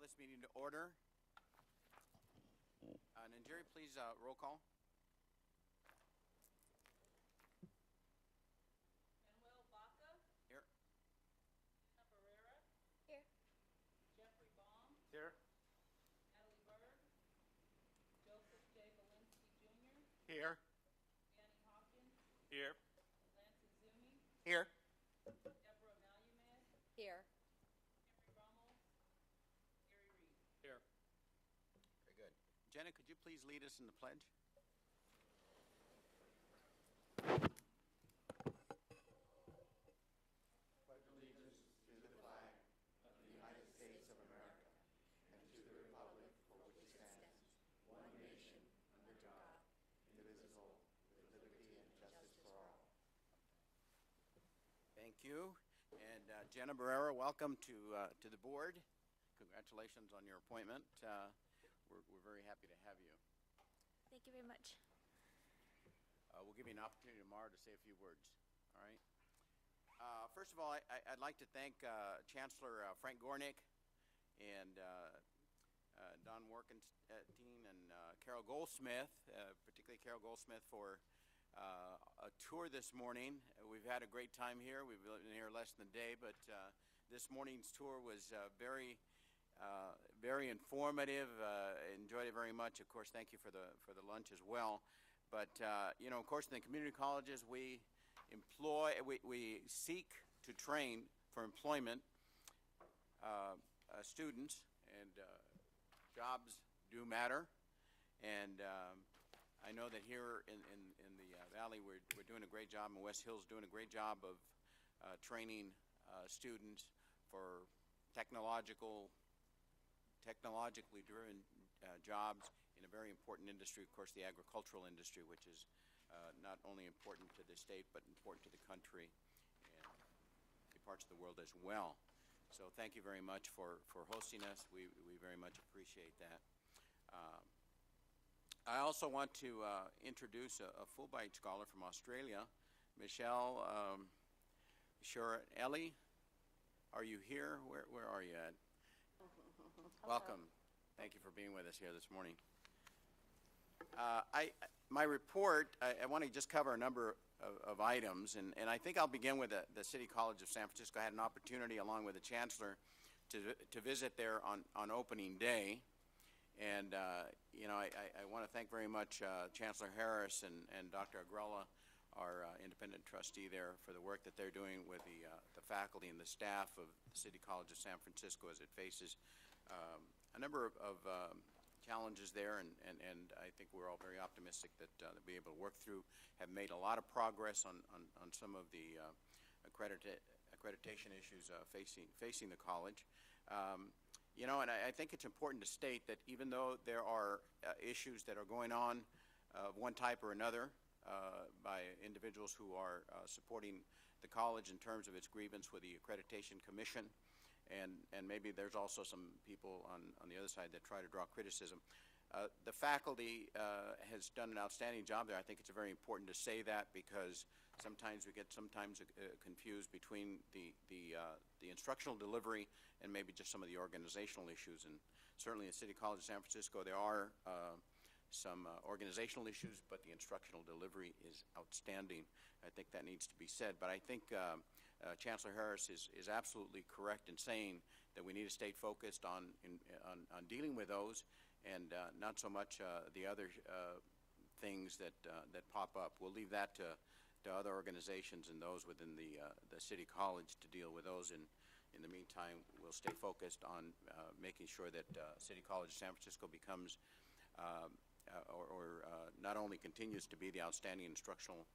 this meeting to order. Nanjeri, please roll call. Manuel Baca. Here. Anna Barrera. Here. Jeffrey Baum. Here. Natalie Berg. Joseph J. Valinsky Jr. Here. Danny Hawkins. Here. Lance Izumi. Here. Deborah Malumed. Here. Henry Ramos. Gary Reed. Here. Very good. Jenna, could you please lead us in the pledge? Pledge allegiance to the flag of the United States of America and to the republic for which it stands, one nation, under God, indivisible, with liberty and justice for all. Thank you. And Jenna Barrera, welcome to the board. Congratulations on your appointment. We're very happy to have you. Thank you very much. We'll give you an opportunity tomorrow to say a few words. All right. First of all, I'd like to thank Chancellor Frank Gornick and Don Workenstein and Carol Goldsmith, particularly Carol Goldsmith, for a tour this morning. We've had a great time here. We've been here less than a day, but this morning's tour was very informative. Enjoyed it very much. Of course, thank you for the lunch as well. But of course, in the community colleges, we seek to train for employment students, and jobs do matter. And I know that here in the Valley, we're doing a great job, and West Hill's doing a great job of training students for technologically driven jobs in a very important industry, of course, the agricultural industry, which is not only important to the state, but important to the country and parts of the world as well. So thank you very much for hosting us. We very much appreciate that. I also want to introduce a Fulbright scholar from Australia, Michelle Shorelli. Are you here? Where are you at? Welcome. Thank you for being with us here this morning. My report, I want to just cover a number of items, and I think I'll begin with the City College of San Francisco. I had an opportunity, along with the Chancellor, to visit there on opening day. And, I want to thank very much Chancellor Harris and Dr. Agrella, our independent trustee there, for the work that they're doing with the faculty and the staff of the City College of San Francisco as it faces a number of challenges there, and I think we're all very optimistic that they'll be able to work through, have made a lot of progress on some of the accreditation issues facing the college. And I think it's important to state that even though there are issues that are going on of one type or another by individuals who are supporting the college in terms of its grievance with the Accreditation Commission, and maybe there's also some people on the other side that try to draw criticism. The faculty has done an outstanding job there. I think it's very important to say that, because sometimes we get confused between the instructional delivery and maybe just some of the organizational issues. And certainly at City College of San Francisco, there are some organizational issues, but the instructional delivery is outstanding. I think that needs to be said. But I think Chancellor Harris is absolutely correct in saying that we need to stay focused on dealing with those, and not so much the other things that pop up. We'll leave that to other organizations and those within the City College to deal with those. And in the meantime, we'll stay focused on making sure that City College of San Francisco becomes or not only continues to be the outstanding instructional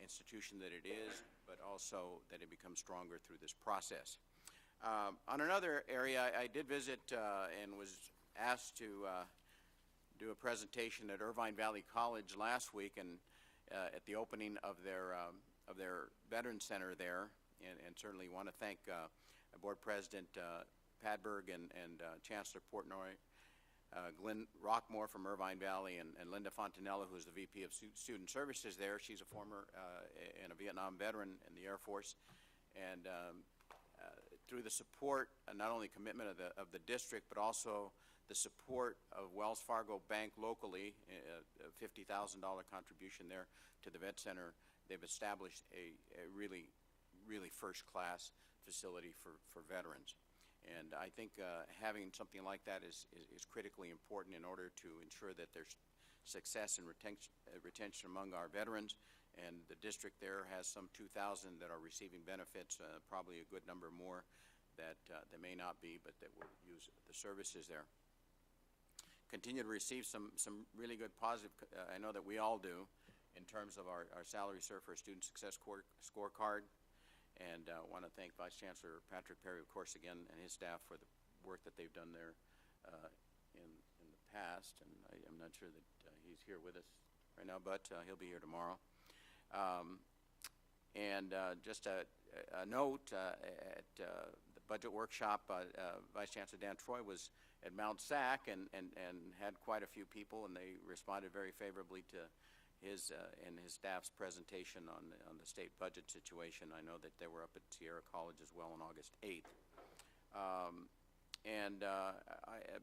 institution that it is, but also that it becomes stronger through this process. On another area, I did visit and was asked to do a presentation at Irvine Valley College last week, and at the opening of their Veterans Center there, and certainly want to thank Board President Padberg and Chancellor Portnoy, Glenn Rockmore from Irvine Valley, and Linda Fontanella, who's the VP of Student Services there. She's a former and a Vietnam veteran in the Air Force, and through the support, not only commitment of the district, but also the support of Wells Fargo Bank locally, a $50,000 contribution there to the Vet Center, they've established a really first-class facility for veterans. And I think having something like that is critically important in order to ensure that there's success and retention among our veterans. And the district there has some 2,000 that are receiving benefits, probably a good number more that may not be, but that will use the services there. Continue to receive some really good positive, I know that we all do, in terms of our salary surfer student success scorecard. And want to thank Vice Chancellor Patrick Perry, of course, again, and his staff for the work that they've done there in the past. And I'm not sure that he's here with us right now, but he'll be here tomorrow. Just a note, at the budget workshop, Vice Chancellor Dan Troy was at Mount SAC and had quite a few people, and they responded very favorably to his and his staff's presentation on the state budget situation. I know that they were up at Sierra College as well on August 8th.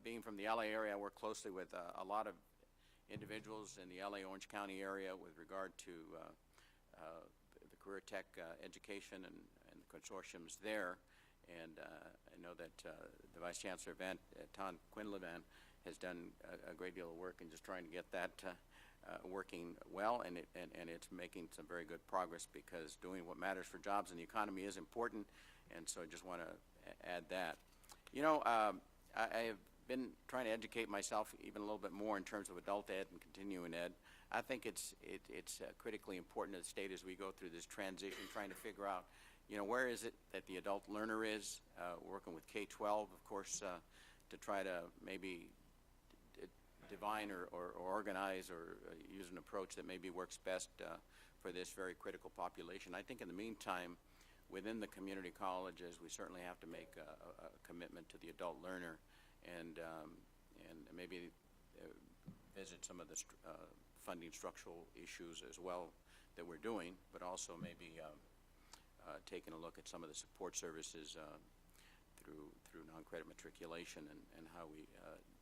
Being from the LA area, I work closely with a lot of individuals in the LA Orange County area with regard to the career tech education and the consortiums there. And I know that the Vice Chancellor Ton Quinlivan has done a great deal of work in just trying to get that working well, and it's making some very good progress, because doing what matters for jobs and the economy is important. And so I just want to add that. You know, I have been trying to educate myself even a little bit more in terms of adult ed and continuing ed. I think it's critically important to the state as we go through this transition, trying to figure out, you know, where is it that the adult learner is, working with K-12, of course, to try to maybe divine or organize or use an approach that maybe works best for this very critical population. I think in the meantime, within the community colleges, we certainly have to make a commitment to the adult learner, and maybe visit some of the funding structural issues as well that we're doing, but also maybe taking a look at some of the support services through non-credit matriculation and how we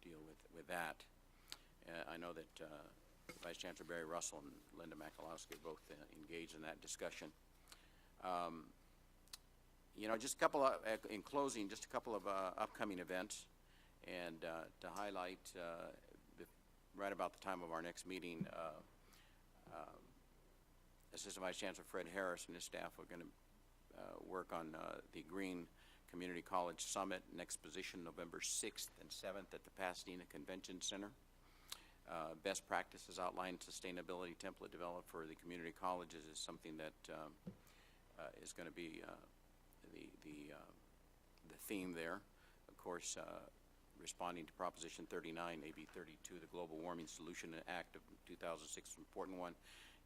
deal with that. I know that Vice Chancellor Barry Russell and Linda Makalowski are both engaged in that discussion. You know, just a couple of, in closing, just a couple of upcoming events, and to highlight right about the time of our next meeting, Assistant Vice Chancellor Fred Harris and his staff are going to work on the Green Community College Summit and Exposition November 6th and 7th at the Pasadena Convention Center. Best practices outlined, sustainability template developed for the community colleges is something that is going to be the theme there. Of course, responding to Proposition 39, AB 32, the Global Warming Solution Act of 2006 is an important one.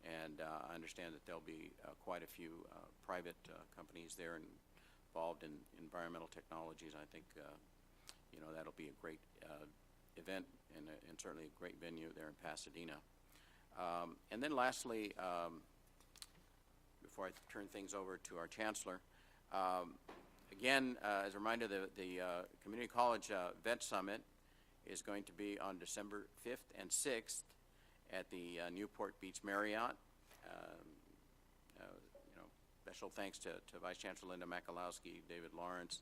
And I understand that there'll be quite a few private companies there involved in environmental technologies. I think, you know, that'll be a great event and certainly a great venue there in Pasadena. And then lastly, before I turn things over to our Chancellor, again, as a reminder, the Community College Vet Summit is going to be on December 5th and 6th at the Newport Beach Marriott. You know, special thanks to Vice Chancellor Linda Makalowski, David Lawrence.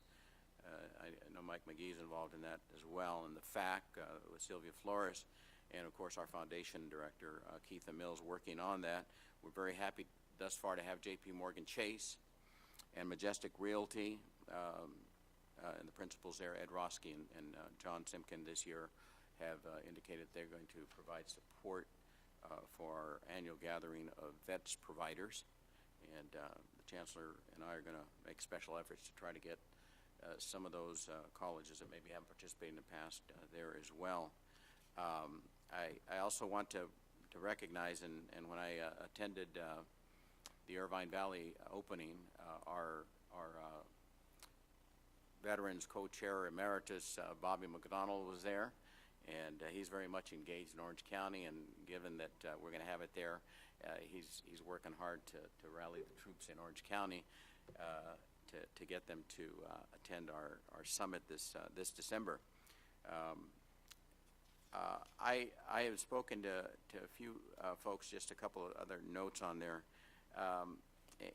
I know Mike McGee's involved in that as well, and the FAC with Sylvia Flores, and of course our foundation director, Keitha Mills, working on that. We're very happy thus far to have J.P. Morgan Chase and Majestic Realty, and the principals there, Ed Roski and John Simkin, this year have indicated they're going to provide support for our annual gathering of vets providers. And the Chancellor and I are going to make special efforts to try to get some of those colleges that maybe haven't participated in the past there as well. I also want to recognize, and when I attended the Irvine Valley opening, our Veterans Co-Chair Emeritus Bobby McDonald was there, and he's very much engaged in Orange County, and given that we're going to have it there, he's working hard to rally the troops in Orange County to get them to attend our summit this December. I have spoken to a few folks, just a couple of other notes on there,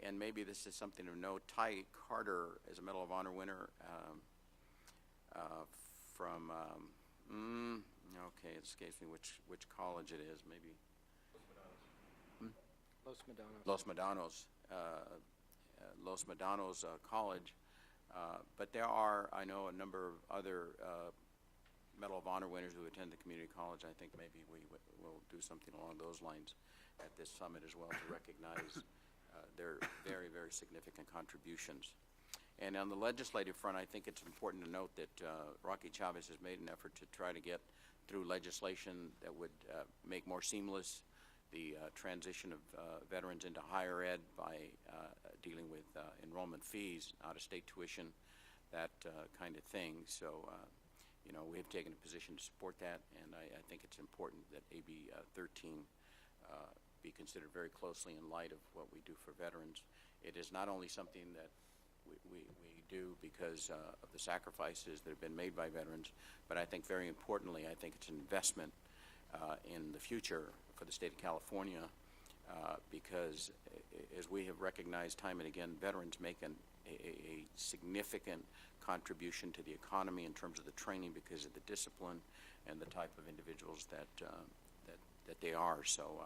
and maybe this is something of note. Ty Carter is a Medal of Honor winner from, okay, it escapes me which college it is, maybe. Los Medanos. Los Medanos College. But there are, I know, a number of other Medal of Honor winners who attend the community college. I think maybe we will do something along those lines at this summit as well to recognize their very, very significant contributions. And on the legislative front, I think it's important to note that Rocky Chavez has made an effort to try to get through legislation that would make more seamless the transition of veterans into higher ed by dealing with enrollment fees, out-of-state tuition, that kind of thing. So, you know, we have taken a position to support that, and I think it's important that AB 13 be considered very closely in light of what we do for veterans. It is not only something that we do because of the sacrifices that have been made by veterans, but I think very importantly, I think it's an investment in the future for the state of California, because as we have recognized time and again, veterans make a significant contribution to the economy in terms of the training because of the discipline and the type of individuals that they are. So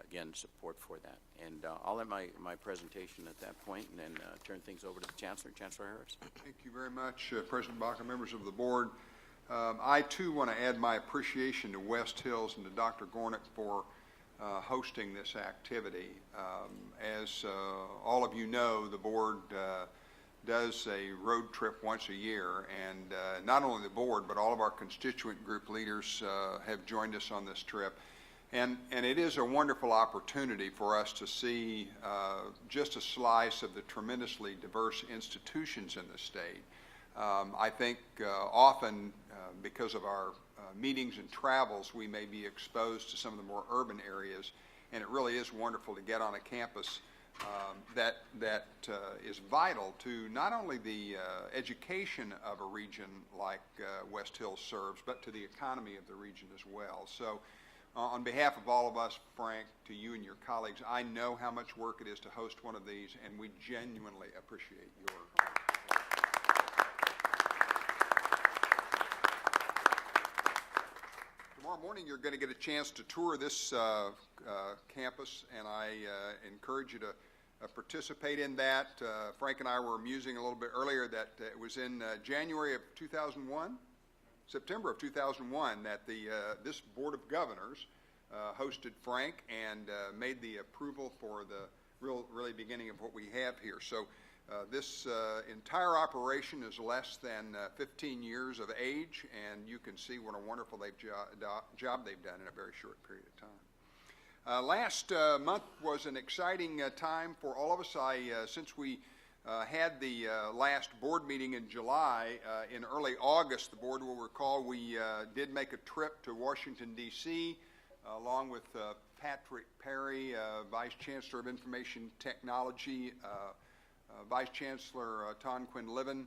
again, support for that. And I'll end my presentation at that point and then turn things over to the Chancellor. Chancellor Harris. Thank you very much, President Baca, members of the board. I too want to add my appreciation to West Hills and to Dr. Gornick for hosting this activity. As all of you know, the board does a road trip once a year, and not only the board but all of our constituent group leaders have joined us on this trip. And it is a wonderful opportunity for us to see just a slice of the tremendously diverse institutions in the state. I think often because of our meetings and travels, we may be exposed to some of the more urban areas, and it really is wonderful to get on a campus that is vital to not only the education of a region like West Hills serves, but to the economy of the region as well. So on behalf of all of us, Frank, to you and your colleagues, I know how much work it is to host one of these, and we genuinely appreciate your Tomorrow morning, you're going to get a chance to tour this campus, and I encourage you to participate in that. Frank and I were musing a little bit earlier that it was in January of 2001, September of 2001, that this Board of Governors hosted Frank and made the approval for the really beginning of what we have here. So this entire operation is less than 15 years of age, and you can see what a wonderful job they've done in a very short period of time. Last month was an exciting time for all of us. Since we had the last board meeting in July, in early August, the board will recall we did make a trip to Washington, D.C., along with Patrick Perry, Vice Chancellor of Information Technology, Vice Chancellor Ton Quinn-Livin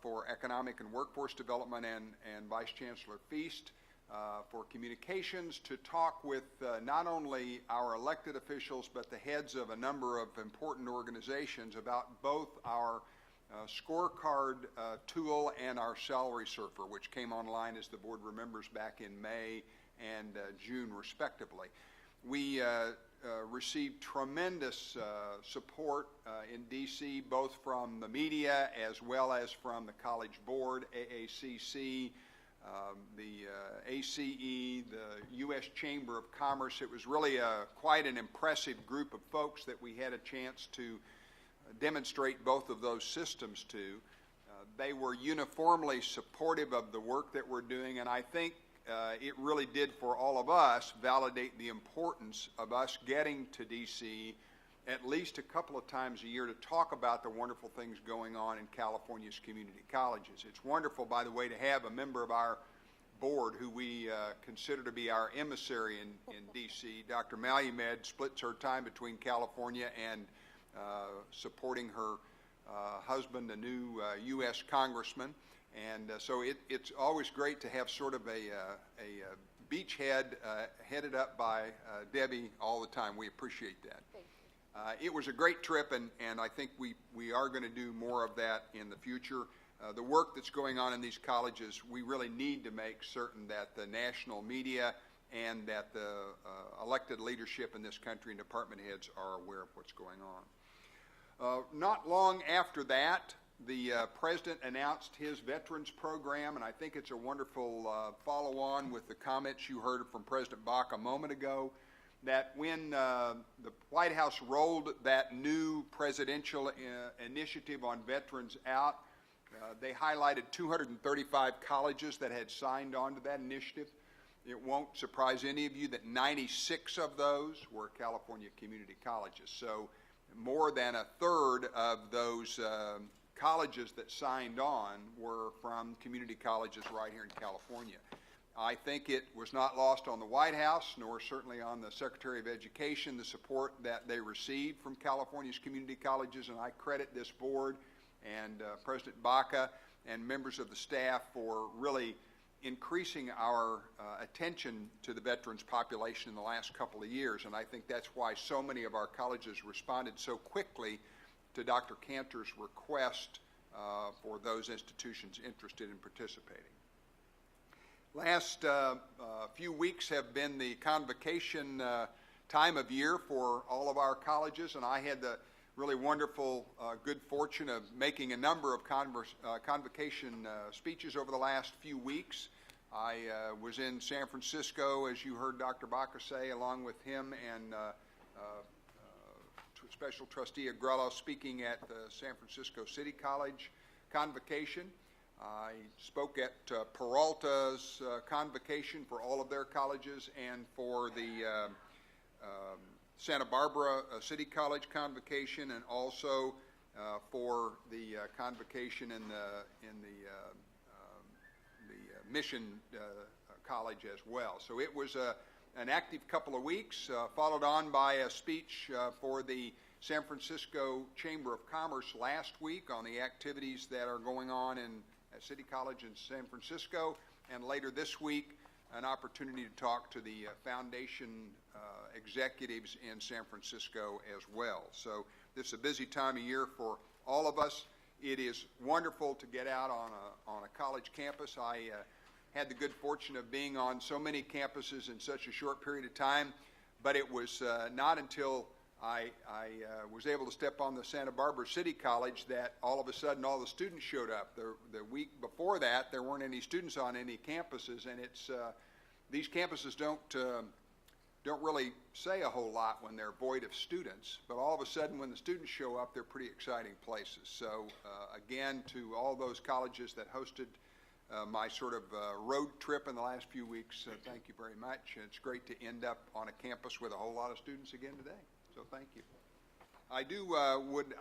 for Economic and Workforce Development, and Vice Chancellor Feast for Communications, to talk with not only our elected officials but the heads of a number of important organizations about both our scorecard tool and our salary surfer, which came online, as the board remembers, back in May and June respectively. We received tremendous support in D.C., both from the media as well as from the College Board, AACC, the ACE, the U.S. Chamber of Commerce. It was really quite an impressive group of folks that we had a chance to demonstrate both of those systems to. They were uniformly supportive of the work that we're doing, and I think it really did, for all of us, validate the importance of us getting to D.C. at least a couple of times a year to talk about the wonderful things going on in California's community colleges. It's wonderful, by the way, to have a member of our board who we consider to be our emissary in D.C. Dr. Malumed splits her time between California and supporting her husband, a new U.S. congressman. And so it's always great to have sort of a beachhead headed up by Debbie all the time. We appreciate that. Thank you. It was a great trip, and I think we are going to do more of that in the future. The work that's going on in these colleges, we really need to make certain that the national media and that the elected leadership in this country and department heads are aware of what's going on. Not long after that, the President announced his Veterans Program, and I think it's a wonderful follow-on with the comments you heard from President Bach a moment ago, that when the White House rolled that new presidential initiative on veterans out, they highlighted 235 colleges that had signed on to that initiative. It won't surprise any of you that 96 of those were California community colleges. So more than a third of those colleges that signed on were from community colleges right here in California. I think it was not lost on the White House, nor certainly on the Secretary of Education, the support that they received from California's community colleges, and I credit this board and President Baca and members of the staff for really increasing our attention to the veterans population in the last couple of years, and I think that's why so many of our colleges responded so quickly to Dr. Cantor's request for those institutions interested in participating. Last few weeks have been the convocation time of year for all of our colleges, and I had the really wonderful good fortune of making a number of convocation speeches over the last few weeks. I was in San Francisco, as you heard Dr. Baca say, along with him and Special Trustee Agrello speaking at the San Francisco City College convocation. I spoke at Peralta's convocation for all of their colleges and for the Santa Barbara City College convocation, and also for the convocation in the Mission College as well. So it was an active couple of weeks, followed on by a speech for the San Francisco Chamber of Commerce last week on the activities that are going on at City College in San Francisco, and later this week an opportunity to talk to the foundation executives in San Francisco as well. So this is a busy time of year for all of us. It is wonderful to get out on a college campus. I had the good fortune of being on so many campuses in such a short period of time, but it was not until I was able to step on the Santa Barbara City College that all of a sudden all the students showed up. The week before that, there weren't any students on any campuses, and it's these campuses don't really say a whole lot when they're void of students, but all of a sudden when the students show up, they're pretty exciting places. So again, to all those colleges that hosted my sort of road trip in the last few weeks, thank you very much. It's great to end up on a campus with a whole lot of students again today. So thank you. I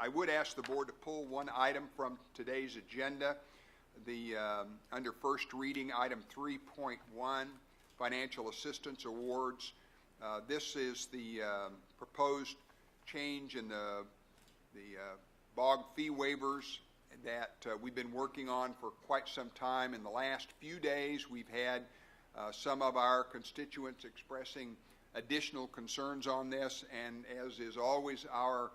would ask the board to pull one item from today's agenda. The under first reading, item 3.1, financial assistance awards. This is the proposed change in the BOG fee waivers that we've been working on for quite some time. In the last few days, we've had some of our constituents expressing additional concerns on this, and as is always our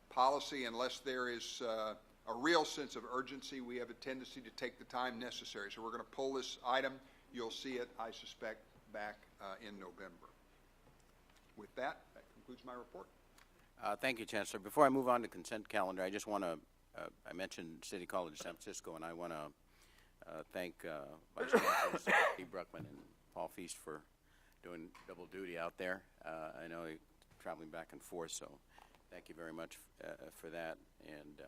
policy, unless there is a real sense of urgency, we have a tendency to take the time necessary. So we're going to pull this item. You'll see it, I suspect, back in November. With that concludes my report. Thank you, Chancellor. Before I move on to consent calendar, I just want to, I mentioned City College of San Francisco, and I want to thank Vice Chancellors Steve Bruckman and Paul Feast for doing double duty out there. I know he's traveling back and forth, so thank you very much for that. And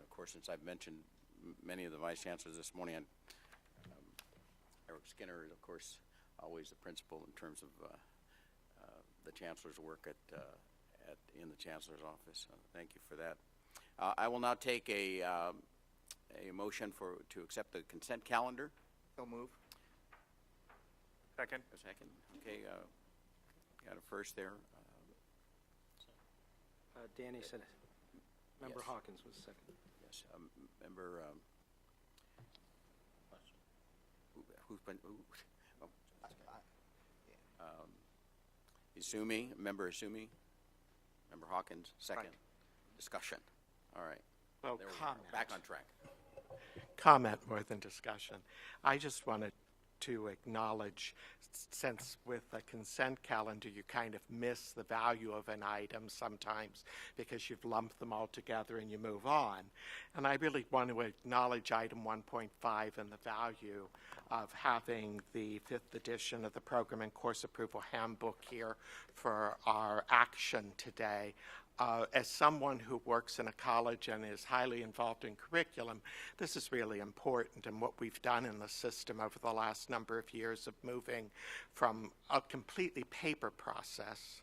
of course, since I've mentioned many of the Vice Chancellors this morning, Eric Skinner, of course, always the principal in terms of the Chancellor's work in the Chancellor's office. So thank you for that. I will now take a motion to accept the consent calendar. So move. Second. A second. Okay. Got a first there. Danny said it. Member Yes. Hawkins was second. Yes, member, who's been, oh, Isumi, member Isumi, member Hawkins, second. Right. Discussion. All right. Well, There we go. comment. Back on track. Comment more than discussion. I just wanted to acknowledge, since with a consent calendar, you kind of miss the value of an item sometimes because you've lumped them all together and you move on. And I really want to acknowledge item 1.5 and the value of having the 5th edition of the Program and Course Approval Handbook here for our action today. As someone who works in a college and is highly involved in curriculum, this is really important. And what we've done in the system over the last number of years of moving from a completely paper process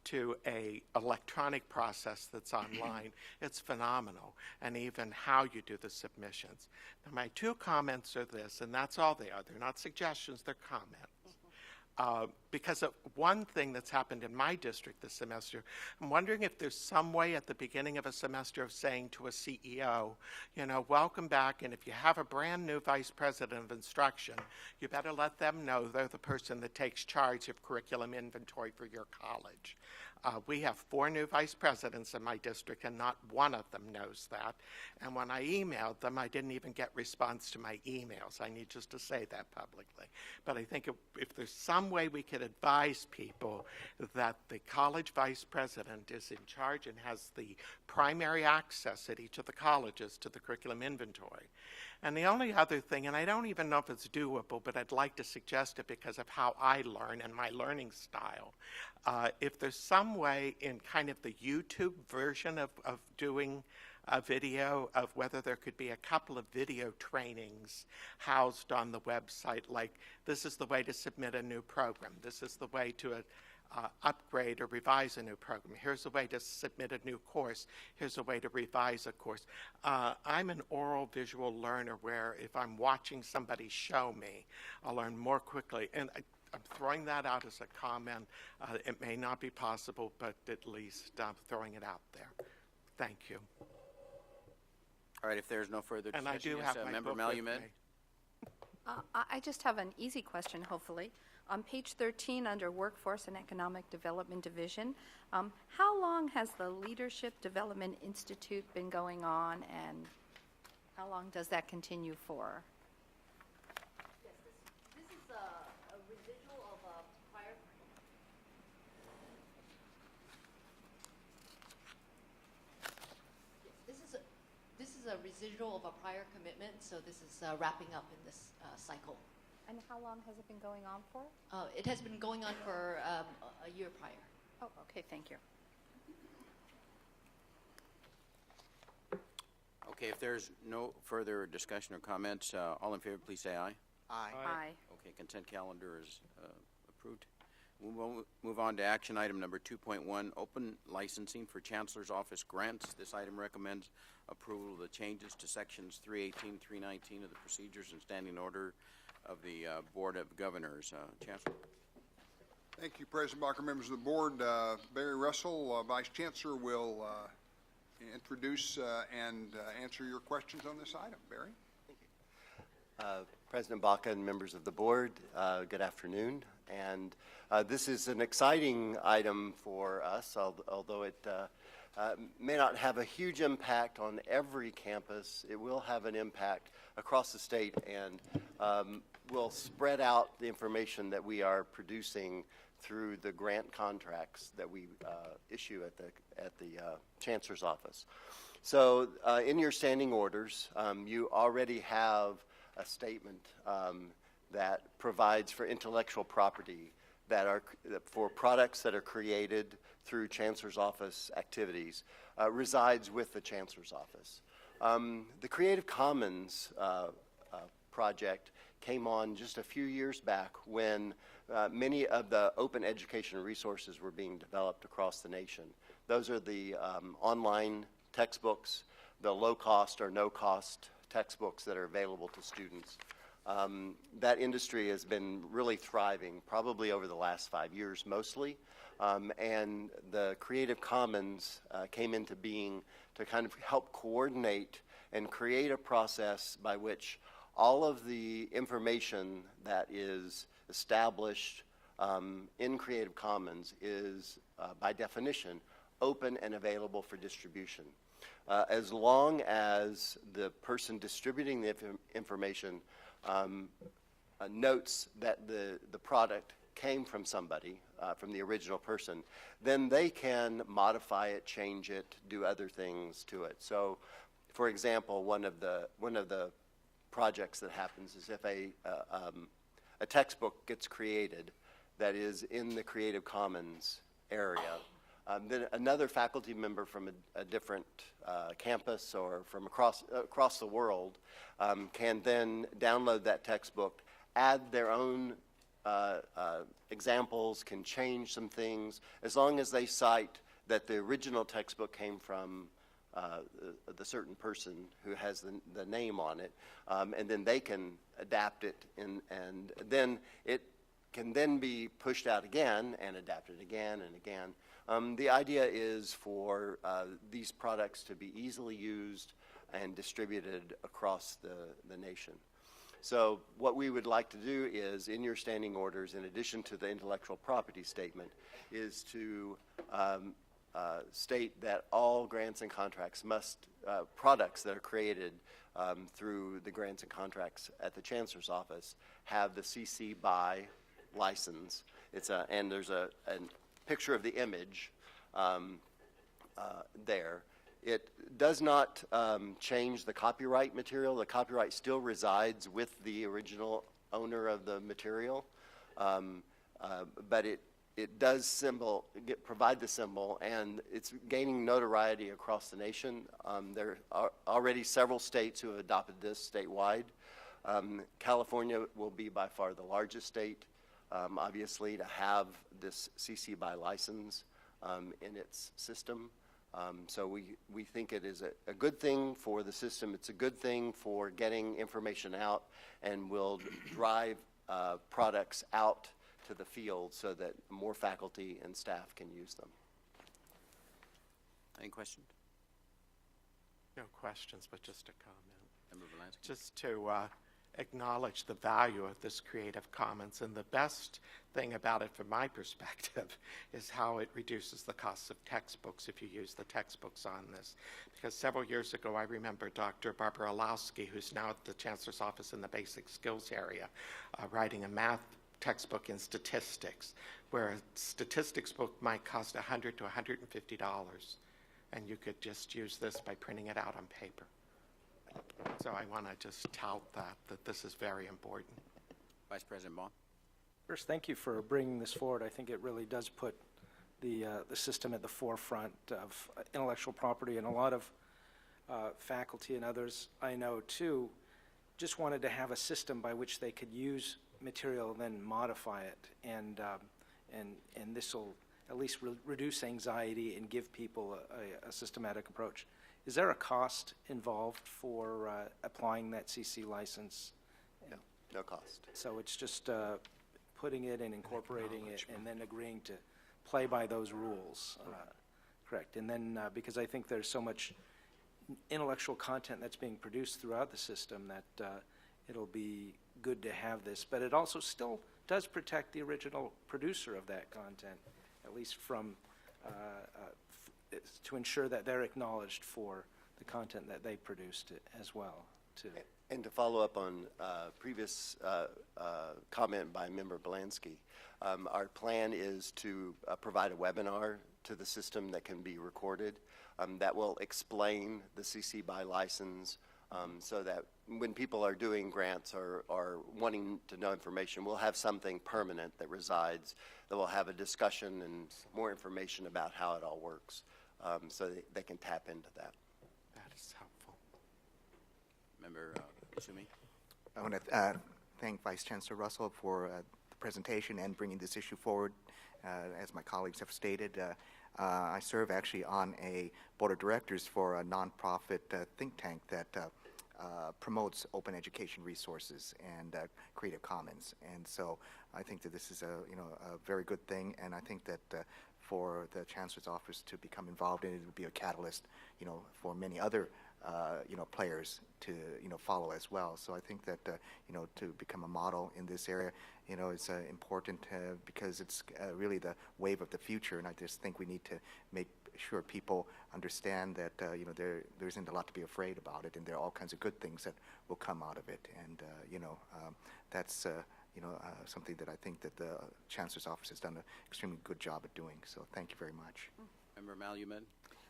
to a electronic process that's online, it's phenomenal. And even how you do the submissions. Now, my two comments are this, and that's all they are. They're not suggestions, they're comments. Because of one thing that's happened in my district this semester, I'm wondering if there's some way at the beginning of a semester of saying to a CEO, you know, welcome back, and if you have a brand new vice president of instruction, you better let them know they're the person that takes charge of curriculum inventory for your college. We have 4 new vice presidents in my district, and not one of them knows that. And when I emailed them, I didn't even get response to my emails. I need just to say that publicly. But I think if there's some way we could advise people that the college vice president is in charge and has the primary access at each of the colleges to the curriculum inventory. And the only other thing, and I don't even know if it's doable, but I'd like to suggest it because of how I learn and my learning style. If there's some way in kind of the YouTube version of doing a video of whether there could be a couple of video trainings housed on the website, like this is the way to submit a new program, this is the way to upgrade or revise a new program, here's a way to submit a new course, here's a way to revise a course. I'm an oral visual learner where if I'm watching somebody show me, I'll learn more quickly. And I'm throwing that out as a comment. It may not be possible, but at least I'm throwing it out there. Thank you. All right, if there's no further discussion, And I do yes, have my member book with Malumed. me. I just have an easy question, hopefully. On page 13, under Workforce and Economic Development Division, how long has the Leadership Development Institute been going on, and how long does that continue for? Yes, this is a residual of a prior. Yes, this is a residual of a prior commitment, so this is wrapping up in this cycle. And how long has it been going on for? It has been going on for a year prior. Oh, okay, thank you. Okay, if there's no further discussion or comments, all in favor, please say aye. Aye. Aye. Okay, consent calendar is approved. We'll move on to action item number 2.1, open licensing for Chancellor's Office grants. This item recommends approval of the changes to sections 318, 319 of the procedures and standing order of the Board of Governors. Chancellor. Thank you, President Barker, members of the board. Barry Russell, Vice Chancellor, will introduce and answer your questions on this item. Barry? President Baca and members of the board, good afternoon. And this is an exciting item for us, although it may not have a huge impact on every campus. It will have an impact across the state and will spread out the information that we are producing through the grant contracts that we issue at the Chancellor's Office. So in your standing orders, you already have a statement that provides for intellectual property that are for products that are created through Chancellor's Office activities resides with the Chancellor's Office. The Creative Commons project came on just a few years back when many of the open educational resources were being developed across the nation. Those are the online textbooks, the low-cost or no-cost textbooks that are available to students. That industry has been really thriving, probably over the last 5 years mostly. And the Creative Commons came into being to kind of help coordinate and create a process by which all of the information that is established in Creative Commons is, by definition, open and available for distribution. As long as the person distributing the information notes that the product came from somebody, from the original person, then they can modify it, change it, do other things to it. So, for example, one of the projects that happens is if a textbook gets created that is in the Creative Commons area, then another faculty member from a different campus or from across the world can then download that textbook, add their own examples, can change some things, as long as they cite that the original textbook came from the certain person who has the name on it, and then they can adapt it, and then it can then be pushed out again and adapted again and again. The idea is for these products to be easily used and distributed across the nation. So what we would like to do is, in your standing orders, in addition to the intellectual property statement, is to state that all grants and contracts must, products that are created through the grants and contracts at the Chancellor's office have the CC BY license. And there's a picture of the image there. It does not change the copyright material. The copyright still resides with the original owner of the material, but it does provide the symbol, and it's gaining notoriety across the nation. There are already several states who have adopted this statewide. California will be by far the largest state, obviously, to have this CC BY license in its system. So we think it is a good thing for the system. It's a good thing for getting information out, and will drive products out to the field so that more faculty and staff can use them. Any questions? No questions, but just a comment. Member Valansky? Just to acknowledge the value of this Creative Commons, and the best thing about it from my perspective is how it reduces the cost of textbooks if you use the textbooks on this. Because several years ago, I remember Dr. Barbara Olowski, who's now at the Chancellor's office in the basic skills area, writing a math textbook in statistics, where a statistics book might cost $100 to $150, and you could just use this by printing it out on paper. So I want to just tout that this is very important. Vice President Baum? First, thank you for bringing this forward. I think it really does put the system at the forefront of intellectual property, and a lot of faculty and others I know too just wanted to have a system by which they could use material and then modify it, and this will at least reduce anxiety and give people a systematic approach. Is there a cost involved for applying that CC license? No cost. So it's just putting it and incorporating it and then agreeing to play by those rules. Correct. And then because I think there's so much intellectual content that's being produced throughout the system that it'll be good to have this. But it also still does protect the original producer of that content, at least from to ensure that they're acknowledged for the content that they produced as well, too. And to follow up on previous comment by Member Belansky, our plan is to provide a webinar to the system that can be recorded that will explain the CC BY license, so that when people are doing grants or wanting to know information, we'll have something permanent that resides, that will have a discussion and more information about how it all works, so they can tap into that. That is helpful. Member Sumi? I want to thank Vice Chancellor Russell for the presentation and bringing this issue forward. As my colleagues have stated, I serve actually on a board of directors for a nonprofit think tank that promotes open education resources and Creative Commons. And so I think that this is a very good thing, and I think that for the Chancellor's Office to become involved in it would be a catalyst, for many other players to follow as well. So I think that to become a model in this area, is important because it's really the wave of the future, and I just think we need to make sure people understand that there isn't a lot to be afraid about it, and there are all kinds of good things that will come out of it, and that's something that I think that the Chancellor's Office has done an extremely good job at doing. So thank you very much. Member Malumed?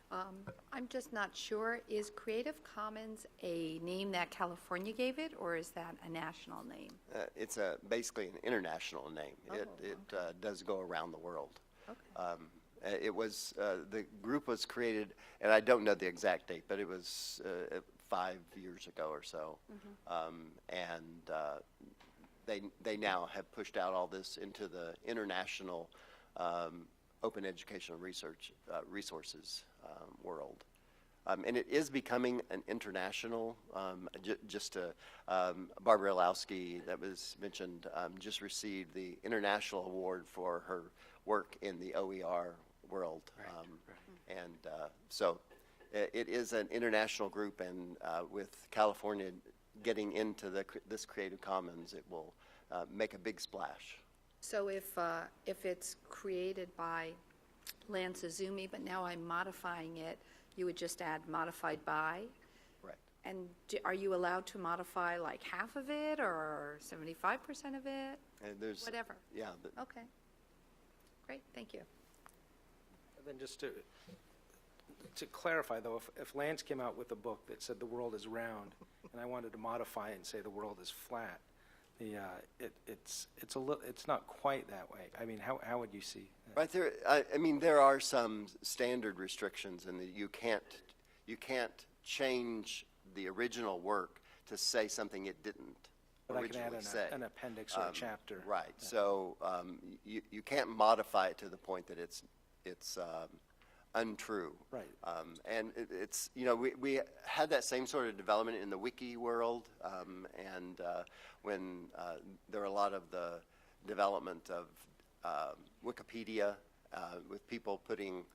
I'm just not sure, is Creative Commons a name that California gave it, or is that a national name? It's basically an international name. It does go around the world. Okay. It was, the group was created, and I don't know the exact date, but it was 5 years ago or so. They now have pushed out all this into the international open educational research resources world. And it is becoming an international, Barbara Ilowski, that was mentioned, just received the International Award for her work in the OER world. So it is an international group, and with California getting into this Creative Commons, it will make a big splash. So if it's created by Lance Azumi, but now I'm modifying it, you would just add modified by? Right. And are you allowed to modify like half of it or 75% of it? There's, whatever. Yeah. Okay. Great, thank you. And then just to clarify, though, if Lance came out with a book that said the world is round, and I wanted to modify it and say the world is flat, it's not quite that way. I mean, how would you see that? Right there, I mean, there are some standard restrictions, and you can't change the original work to say something it didn't But originally I can say. add an appendix or a chapter. Right. Yeah. So you can't modify it to the point that it's untrue. Right. And it's, we had that same sort of development in the wiki world, and when there were a lot of the development of Wikipedia with people putting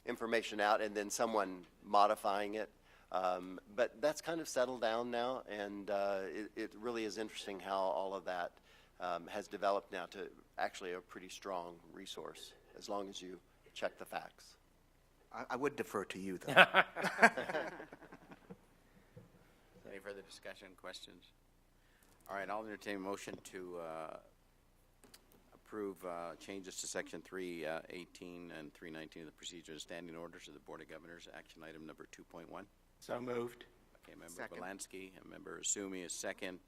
information out and then someone modifying it. But that's kind of settled down now, and it really is interesting how all of that has developed now to actually a pretty strong resource, as long as you check the facts. I would defer to you, though. Any further discussion, questions? All right, I'll entertain a motion to approve changes to Section 318 and 319 of the Procedure and Standing Orders of the Board of Governors, action item number 2.1. So moved. Okay, Member Second. Belansky and Member Asumi is second.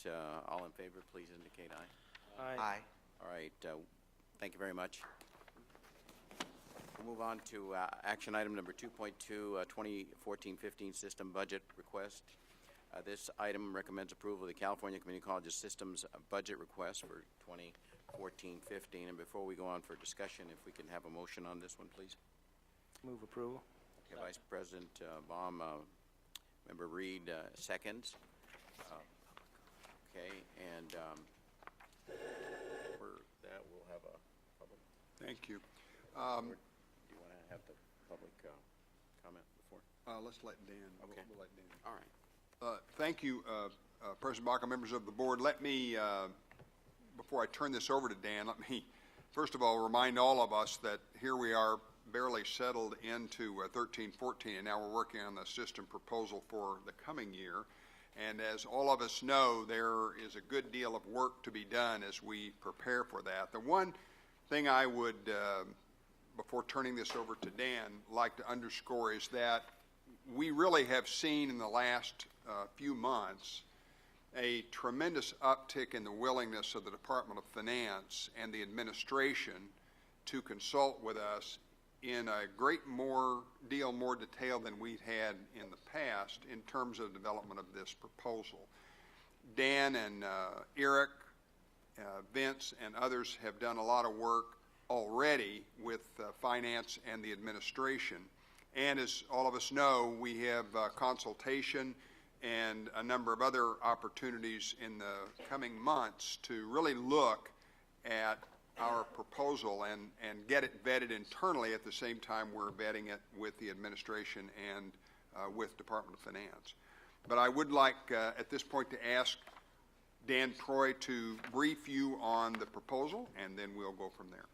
All in favor, please indicate aye. Aye. All right, thank you very much. We'll move on to action item number 2.2, 2014-15 system budget request. This item recommends approval of the California Community Colleges Systems budget request for 2014-15. And before we go on for discussion, if we can have a motion on this one, please. Move approval. Okay, Vice President Baum, Member Reed seconds. Okay, and for that, we'll have a public. Thank you. Do you want to have the public comment before? Let's let Dan. Okay. We'll let Dan. All right. Thank you, President Baca, members of the board. Let me, before I turn this over to Dan, let me first of all remind all of us that here we are barely settled into 13-14, and now we're working on the system proposal for the coming year. And as all of us know, there is a good deal of work to be done as we prepare for that. The one thing I would, before turning this over to Dan, like to underscore is that we really have seen in the last few months a tremendous uptick in the willingness of the Department of Finance and the administration to consult with us in a great more detail than we've had in the past in terms of development of this proposal. Dan and Eric, Vince, and others have done a lot of work already with finance and the administration. And as all of us know, we have consultation and a number of other opportunities in the coming months to really look at our proposal and get it vetted internally at the same time we're vetting it with the administration and with Department of Finance. But I would like at this point to ask Dan Troy to brief you on the proposal, and then we'll go from there.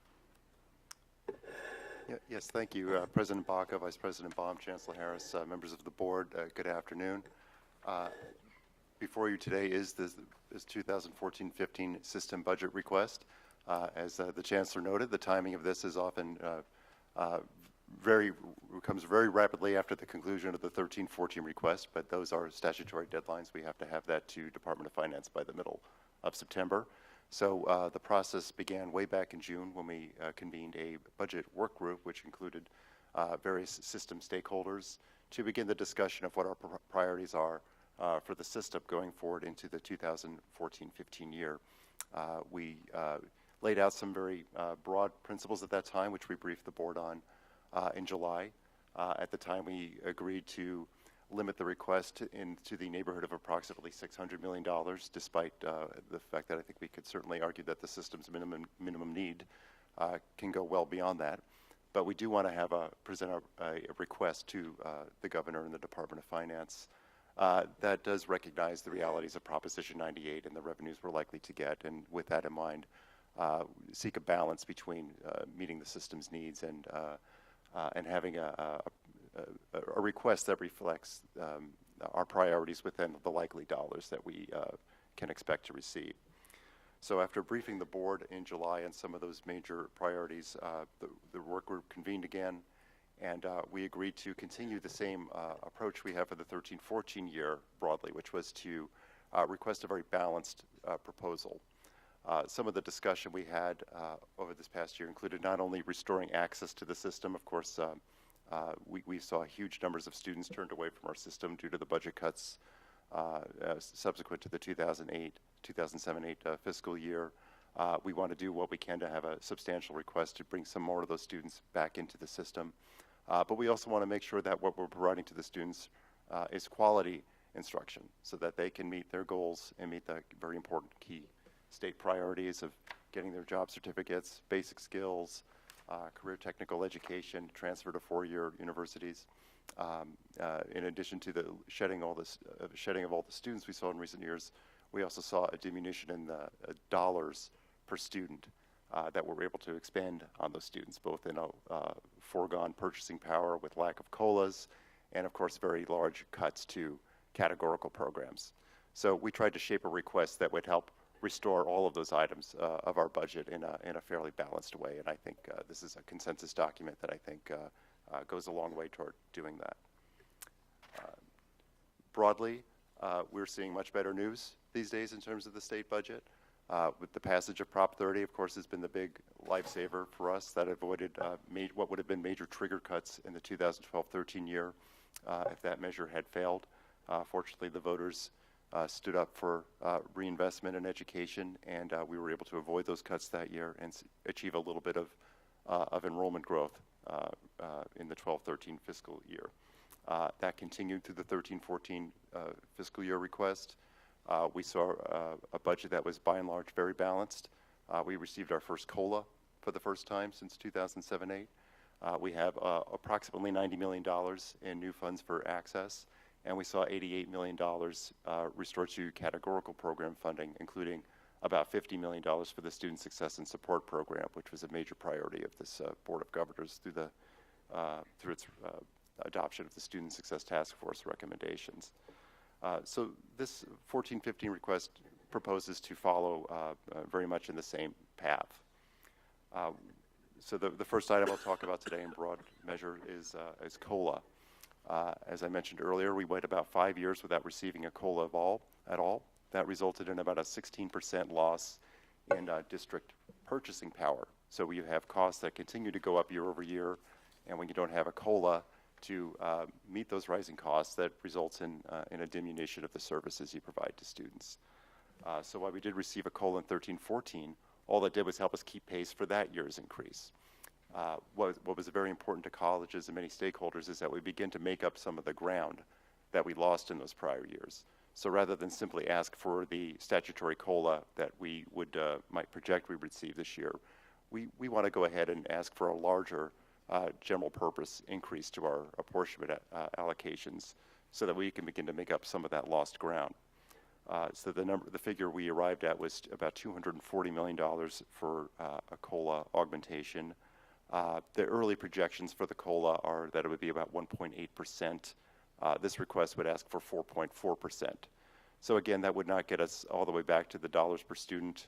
Yes, thank you, President Baca, Vice President Baum, Chancellor Harris, members of the board. Good afternoon. Before you today is this 2014-15 system budget request. As the Chancellor noted, the timing of this is often comes very rapidly after the conclusion of the 13-14 request, but those are statutory deadlines. We have to have that to Department of Finance by the middle of September. So the process began way back in June when we convened a budget work group, which included various system stakeholders, to begin the discussion of what our priorities are for the system going forward into the 2014-15 year. We laid out some very broad principles at that time, which we briefed the board on in July. At the time, we agreed to limit the request into the neighborhood of approximately $600 million, despite the fact that I think we could certainly argue that the system's minimum need can go well beyond that. But we do want to present a request to the governor and the Department of Finance that does recognize the realities of Proposition 98 and the revenues we're likely to get, and with that in mind, seek a balance between meeting the system's needs and having a request that reflects our priorities within the likely dollars that we can expect to receive. So after briefing the board in July on some of those major priorities, the work group convened again, and we agreed to continue the same approach we have for the 13-14 year broadly, which was to request a very balanced proposal. Some of the discussion we had over this past year included not only restoring access to the system. Of course, we saw huge numbers of students turned away from our system due to the budget cuts subsequent to the 2007-8 fiscal year. We want to do what we can to have a substantial request to bring some more of those students back into the system. But we also want to make sure that what we're providing to the students is quality instruction so that they can meet their goals and meet the very important key state priorities of getting their job certificates, basic skills, career technical education, transfer to four-year universities. In addition to the shedding of all the students we saw in recent years, we also saw a diminution in the dollars per student that we're able to expend on those students, both in a foregone purchasing power with lack of COLAs, and of course very large cuts to categorical programs. So we tried to shape a request that would help restore all of those items of our budget in a fairly balanced way, and I think this is a consensus document that I think goes a long way toward doing that. Broadly, we're seeing much better news these days in terms of the state budget. With the passage of Prop 30, of course, has been the big lifesaver for us that avoided what would have been major trigger cuts in the 2012-13 year if that measure had failed. Fortunately, the voters stood up for reinvestment in education, and we were able to avoid those cuts that year and achieve a little bit of enrollment growth in the 12-13 fiscal year. That continued through the 13-14 fiscal year request. We saw a budget that was by and large very balanced. We received our first COLA for the first time since 2007-8. We have approximately $90 million in new funds for access, and we saw $88 million restored to categorical program funding, including about $50 million for the Student Success and Support Program, which was a major priority of this Board of Governors through its adoption of the Student Success Task Force recommendations. So this 14-15 request proposes to follow very much in the same path. So the first item I'll talk about today in broad measure is COLA. As I mentioned earlier, we went about 5 years without receiving a COLA at all. That resulted in about a 16% loss in district purchasing power. So you have costs that continue to go up year over year, and when you don't have a COLA to meet those rising costs, that results in a diminution of the services you provide to students. So while we did receive a COLA in 13-14, all that did was help us keep pace for that year's increase. What was very important to colleges and many stakeholders is that we begin to make up some of the ground that we lost in those prior years. So rather than simply ask for the statutory COLA that we would might project we receive this year, we want to go ahead and ask for a larger general purpose increase to our apportionment allocations so that we can begin to make up some of that lost ground. So the figure we arrived at was about $240 million for a COLA augmentation. The early projections for the COLA are that it would be about 1.8%. This request would ask for 4.4%. So again, that would not get us all the way back to the dollars per student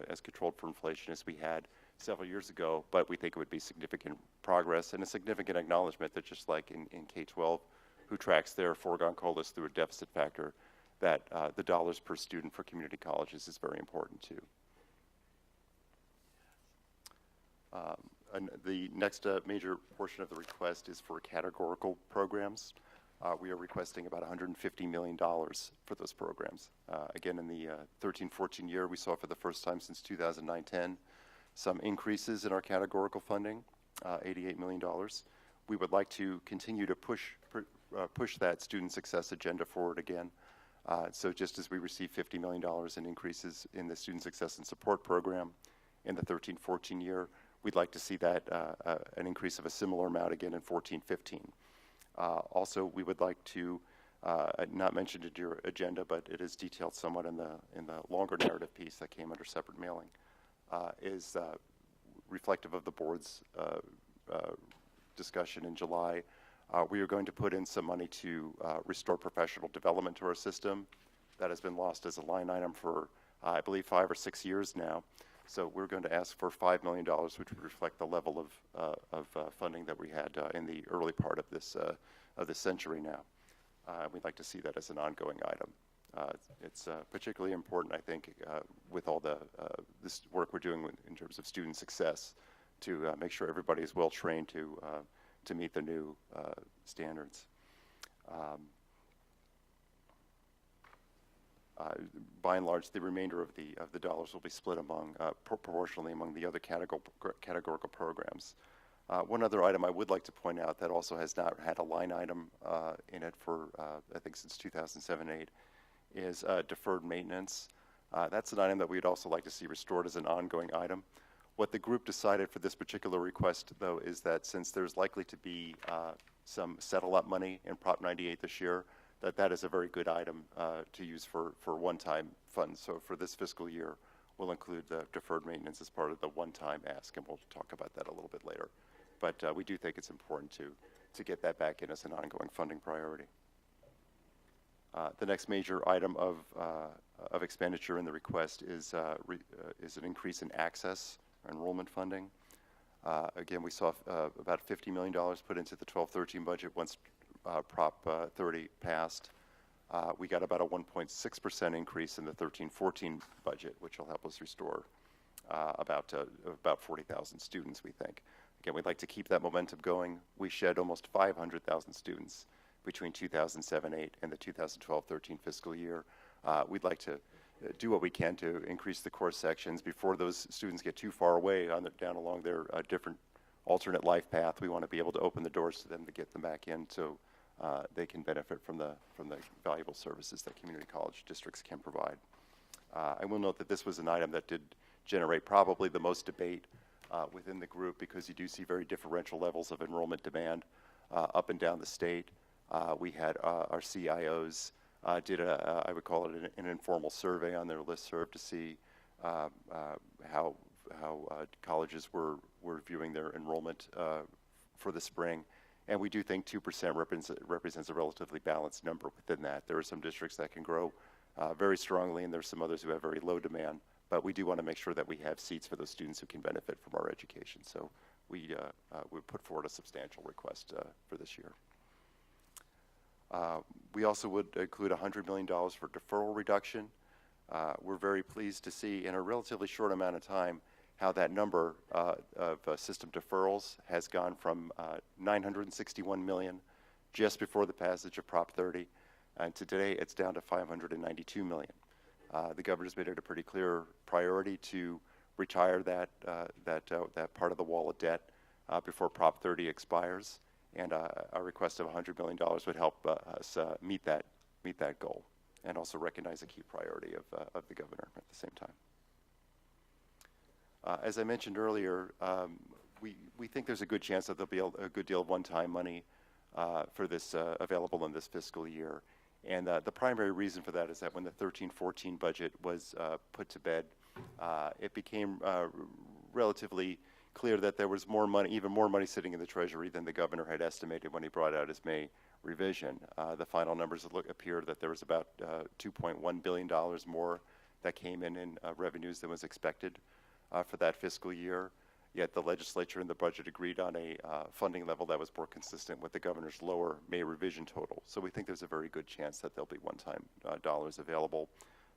as controlled for inflation as we had several years ago, but we think it would be significant progress and a significant acknowledgement that just like in K-12, who tracks their foregone COLAs through a deficit factor, that the dollars per student for community colleges is very important too. And the next major portion of the request is for categorical programs. We are requesting about $150 million for those programs. Again, in the 13-14 year, we saw for the first time since 2009-10 some increases in our categorical funding, $88 million. We would like to continue to push that student success agenda forward again. So just as we received $50 million in increases in the Student Success and Support Program in the 13-14 year, we'd like to see that an increase of a similar amount again in 14-15. Also, we would like to, not mentioned in your agenda, but it is detailed somewhat in the longer narrative piece that came under separate mailing, is reflective of the board's discussion in July. We are going to put in some money to restore professional development to our system. That has been lost as a line item for, I believe, 5 or 6 years now. So we're going to ask for $5 million, which would reflect the level of funding that we had in the early part of this century now. We'd like to see that as an ongoing item. It's particularly important, I think, with all this work we're doing in terms of student success, to make sure everybody is well trained to meet the new standards. By and large, the remainder of the dollars will be split among proportionally among the other categorical programs. One other item I would like to point out that also has not had a line item in it for I think since 2007-8 is deferred maintenance. That's an item that we'd also like to see restored as an ongoing item. What the group decided for this particular request, though, is that since there's likely to be some settle-up money in Prop 98 this year, that is a very good item to use for one-time funds. So for this fiscal year, we'll include the deferred maintenance as part of the one-time ask, and we'll talk about that a little bit later. But we do think it's important to get that back in as an ongoing funding priority. The next major item of expenditure in the request is an increase in access enrollment funding. Again, we saw about $50 million put into the 12-13 budget once Prop 30 passed. We got about a 1.6% increase in the 13-14 budget, which will help us restore about 40,000 students, we think. Again, we'd like to keep that momentum going. We shed almost 500,000 students between 2007-8 and the 2012-13 fiscal year. We'd like to do what we can to increase the course sections before those students get too far away down along their different alternate life path. We want to be able to open the doors to them to get them back in so they can benefit from the valuable services that community college districts can provide. I will note that this was an item that did generate probably the most debate within the group, because you do see very differential levels of enrollment demand up and down the state. We had our CIOs did I would call it an informal survey on their listserv to see how colleges were viewing their enrollment for the spring. And we do think 2% represents a relatively balanced number within that. There are some districts that can grow very strongly, and there's some others who have very low demand. But we do want to make sure that we have seats for those students who can benefit from our education. So we put forward a substantial request for this year. We also would include $100 million for deferral reduction. We're very pleased to see in a relatively short amount of time how that number of system deferrals has gone from $961 million just before the passage of Prop 30, and to today it's down to $592 million. The governor's made it a pretty clear priority to retire that part of the wall of debt before Prop 30 expires, And our request of $100 million would help us meet that goal, and also recognize a key priority of the governor at the same time. As I mentioned earlier, we think there's a good chance that there'll be a good deal of one-time money for this available in this fiscal year. And the primary reason for that is that when the 13-14 budget was put to bed, it became relatively clear that there was more money, even more money sitting in the Treasury than the governor had estimated when he brought out his May revision. The final numbers appear that there was about $2.1 billion more that came in revenues than was expected for that fiscal year. Yet the legislature and the budget agreed on a funding level that was more consistent with the governor's lower May revision total. So we think there's a very good chance that there'll be one-time dollars available.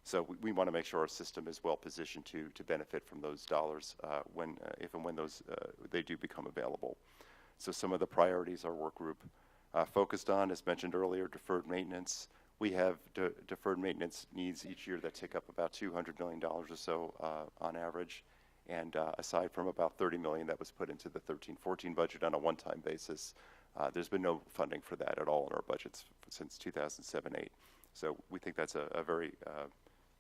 So we want to make sure our system is well positioned to benefit from those dollars if and when those they do become available. So some of the priorities our work group focused on, as mentioned earlier, deferred maintenance. We have deferred maintenance needs each year that take up about $200 million or so on average. And aside from about $30 million that was put into the 13-14 budget on a one-time basis, there's been no funding for that at all in our budgets since 2007-8. So we think that's a very,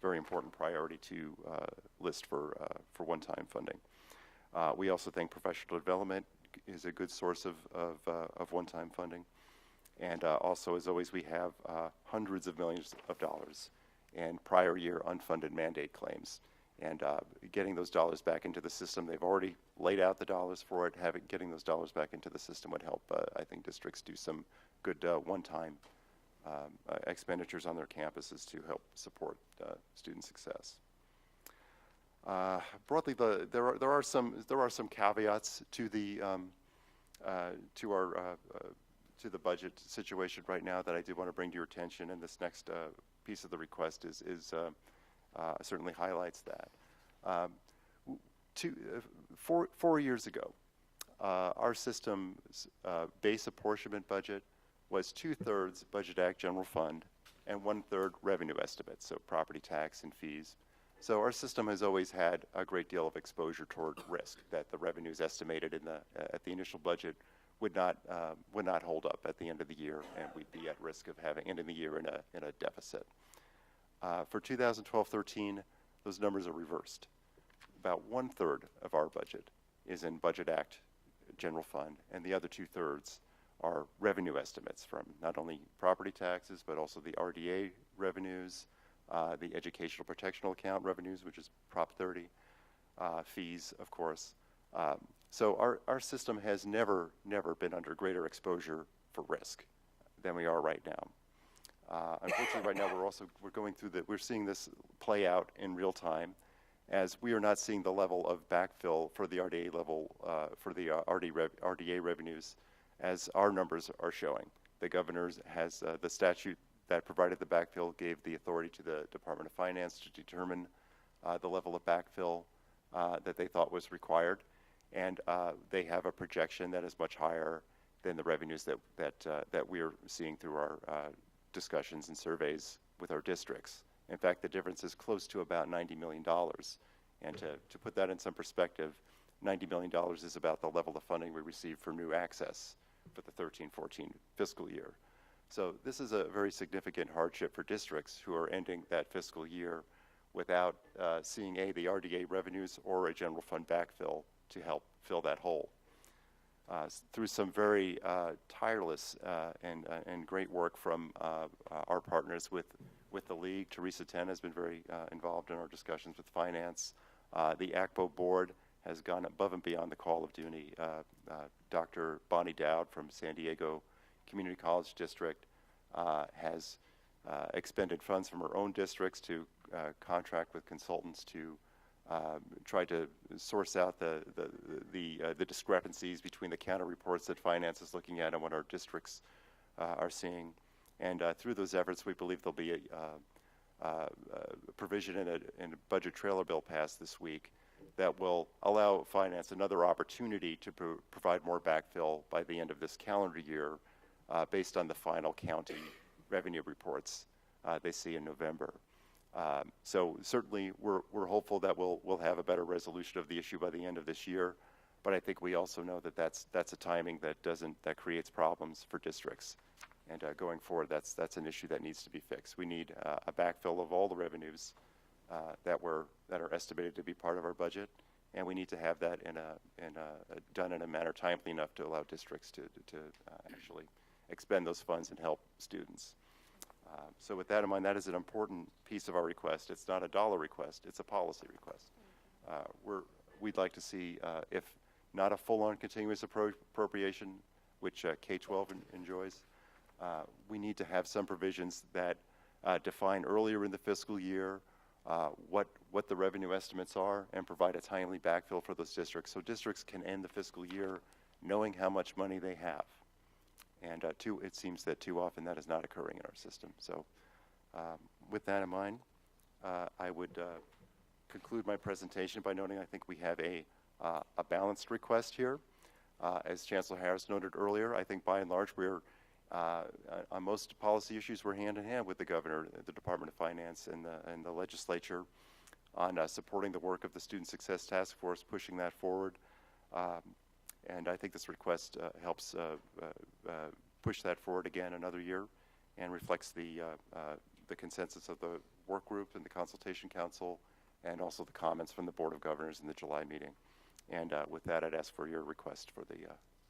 very important priority to list for one-time funding. We also think professional development is a good source of one-time funding. And also, as always, we have hundreds of millions of dollars in prior year unfunded mandate claims. And getting those dollars back into the system, they've already laid out the dollars for it. Getting those dollars back into the system would help, I think, districts do some good one-time expenditures on their campuses to help support student success. Broadly, there are some caveats to the to the budget situation right now that I did want to bring to your attention, and this next piece of the request certainly highlights that. 4 years ago, our system's base apportionment budget was 2/3 Budget Act General Fund and 1/3 revenue estimates, so property tax and fees. So our system has always had a great deal of exposure toward risk, that the revenues estimated at the initial budget would not hold up at the end of the year, and we'd be at risk of ending the year in a deficit. For 2012-13, those numbers are reversed. About 1/3 of our budget is in Budget Act General Fund, and the other 2/3 are revenue estimates from not only property taxes, but also the RDA revenues, the Educational Protectional Account revenues, which is Prop 30, fees, of course. So our system has never been under greater exposure for risk than we are right now. Unfortunately, right now we're seeing this play out in real time, as we are not seeing the level of backfill for the RDA level for the RDA revenues as our numbers are showing. The governor has the statute that provided the backfill gave the authority to the Department of Finance to determine the level of backfill that they thought was required, and they have a projection that is much higher than the revenues that we are seeing through our discussions and surveys with our districts. In fact, the difference is close to about $90 million. And to put that in some perspective, $90 million is about the level of funding we received for new access for the 13-14 fiscal year. So this is a very significant hardship for districts who are ending that fiscal year without seeing the RDA revenues or a general fund backfill to help fill that hole. Through some very tireless and great work from our partners with the League. Teresa Ten has been very involved in our discussions with finance. The ACPO board has gone above and beyond the call of duty. Dr. Bonnie Dowd from San Diego Community College District has expended funds from her own districts to contract with consultants to try to source out the discrepancies between the counter reports that finance is looking at and what our districts are seeing. And through those efforts, we believe there'll be a provision in a budget trailer bill passed this week that will allow finance another opportunity to provide more backfill by the end of this calendar year based on the final county revenue reports they see in November. So certainly we're hopeful that we'll have a better resolution of the issue by the end of this year, But I think we also know that that's a timing that creates problems for districts. And going forward, that's an issue that needs to be fixed. We need a backfill of all the revenues that are estimated to be part of our budget, and we need to have that done in a manner timely enough to allow districts to actually expend those funds and help students. So with that in mind, that is an important piece of our request. It's not a dollar request, it's a policy request. We'd like to see, if not a full-on continuous appropriation, which K-12 enjoys, we need to have some provisions that define earlier in the fiscal year what the revenue estimates are and provide a timely backfill for those districts so districts can end the fiscal year knowing how much money they have. And it seems that too often that is not occurring in our system. So with that in mind, I would conclude my presentation by noting I think we have a balanced request here. As Chancellor Harris noted earlier, I think by and large we're on most policy issues we're hand in hand with the governor, the Department of Finance, and the legislature on supporting the work of the Student Success Task Force, pushing that forward. And I think this request helps push that forward again another year and reflects the consensus of the work group and the consultation council and also the comments from the Board of Governors in the July meeting. And with that, I'd ask for your request for the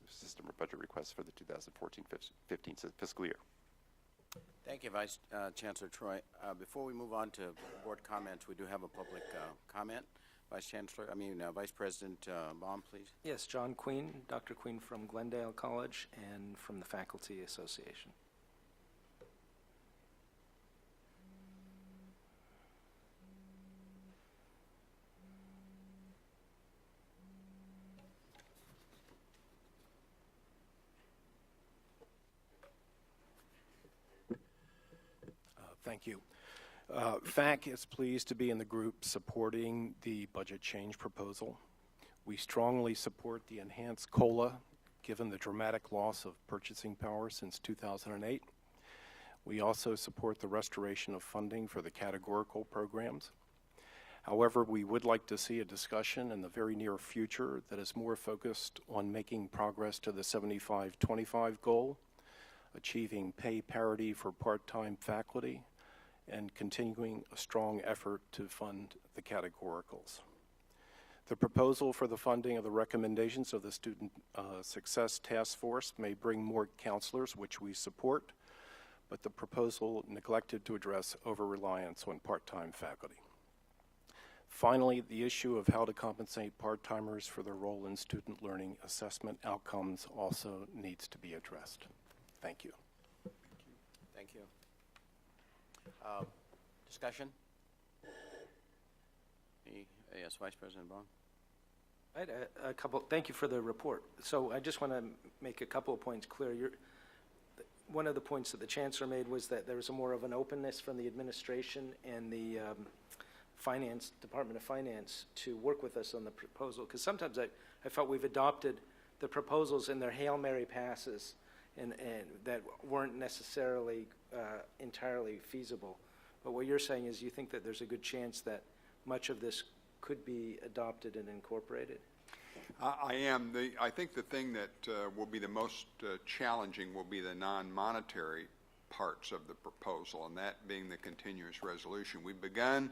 system or budget request for the 2014-15 fiscal year. Thank you, Vice Chancellor Troy. Before we move on to board comments, we do have a public comment. Vice President Baum, please. Yes, John Queen, Dr. Queen from Glendale College and from the Faculty Association. Thank you. FAC is pleased to be in the group supporting the budget change proposal. We strongly support the enhanced COLA, given the dramatic loss of purchasing power since 2008. We also support the restoration of funding for the categorical programs. However, we would like to see a discussion in the very near future that is more focused on making progress to the 75-25 goal, achieving pay parity for part-time faculty, and continuing a strong effort to fund the categoricals. The proposal for the funding of the recommendations of the Student Success Task Force may bring more counselors, which we support, but the proposal neglected to address over-reliance on part-time faculty. Finally, the issue of how to compensate part-timers for their role in student learning assessment outcomes also needs to be addressed. Thank you. Thank you. Discussion? Yes, Vice President Baum. I had a couple. Thank you for the report. So I just want to make a couple of points clear. One of the points that the Chancellor made was that there was more of an openness from the administration and the Department of Finance to work with us on the proposal. Because sometimes I felt we've adopted the proposals in their Hail Mary passes and that weren't necessarily entirely feasible. But what you're saying is you think that there's a good chance that much of this could be adopted and incorporated? I am. I think the thing that will be the most challenging will be the non-monetary parts of the proposal, and that being the continuous resolution. We've begun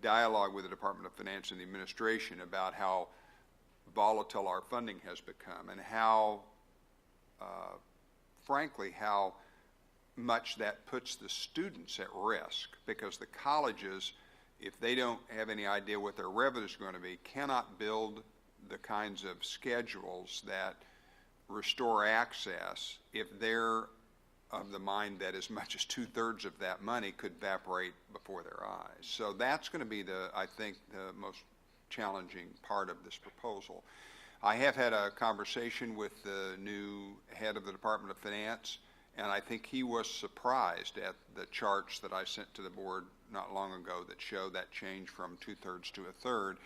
dialogue with the Department of Finance and the administration about how volatile our funding has become and how, frankly, how much that puts the students at risk, because the colleges, if they don't have any idea what their revenues are going to be, cannot build the kinds of schedules that restore access if they're of the mind that as much as 2/3 of that money could evaporate before their eyes. So that's going to be I think, the most challenging part of this proposal. I have had a conversation with the new head of the Department of Finance, and I think he was surprised at the charts that I sent to the board not long ago that show that change from 2/3 to 1/3.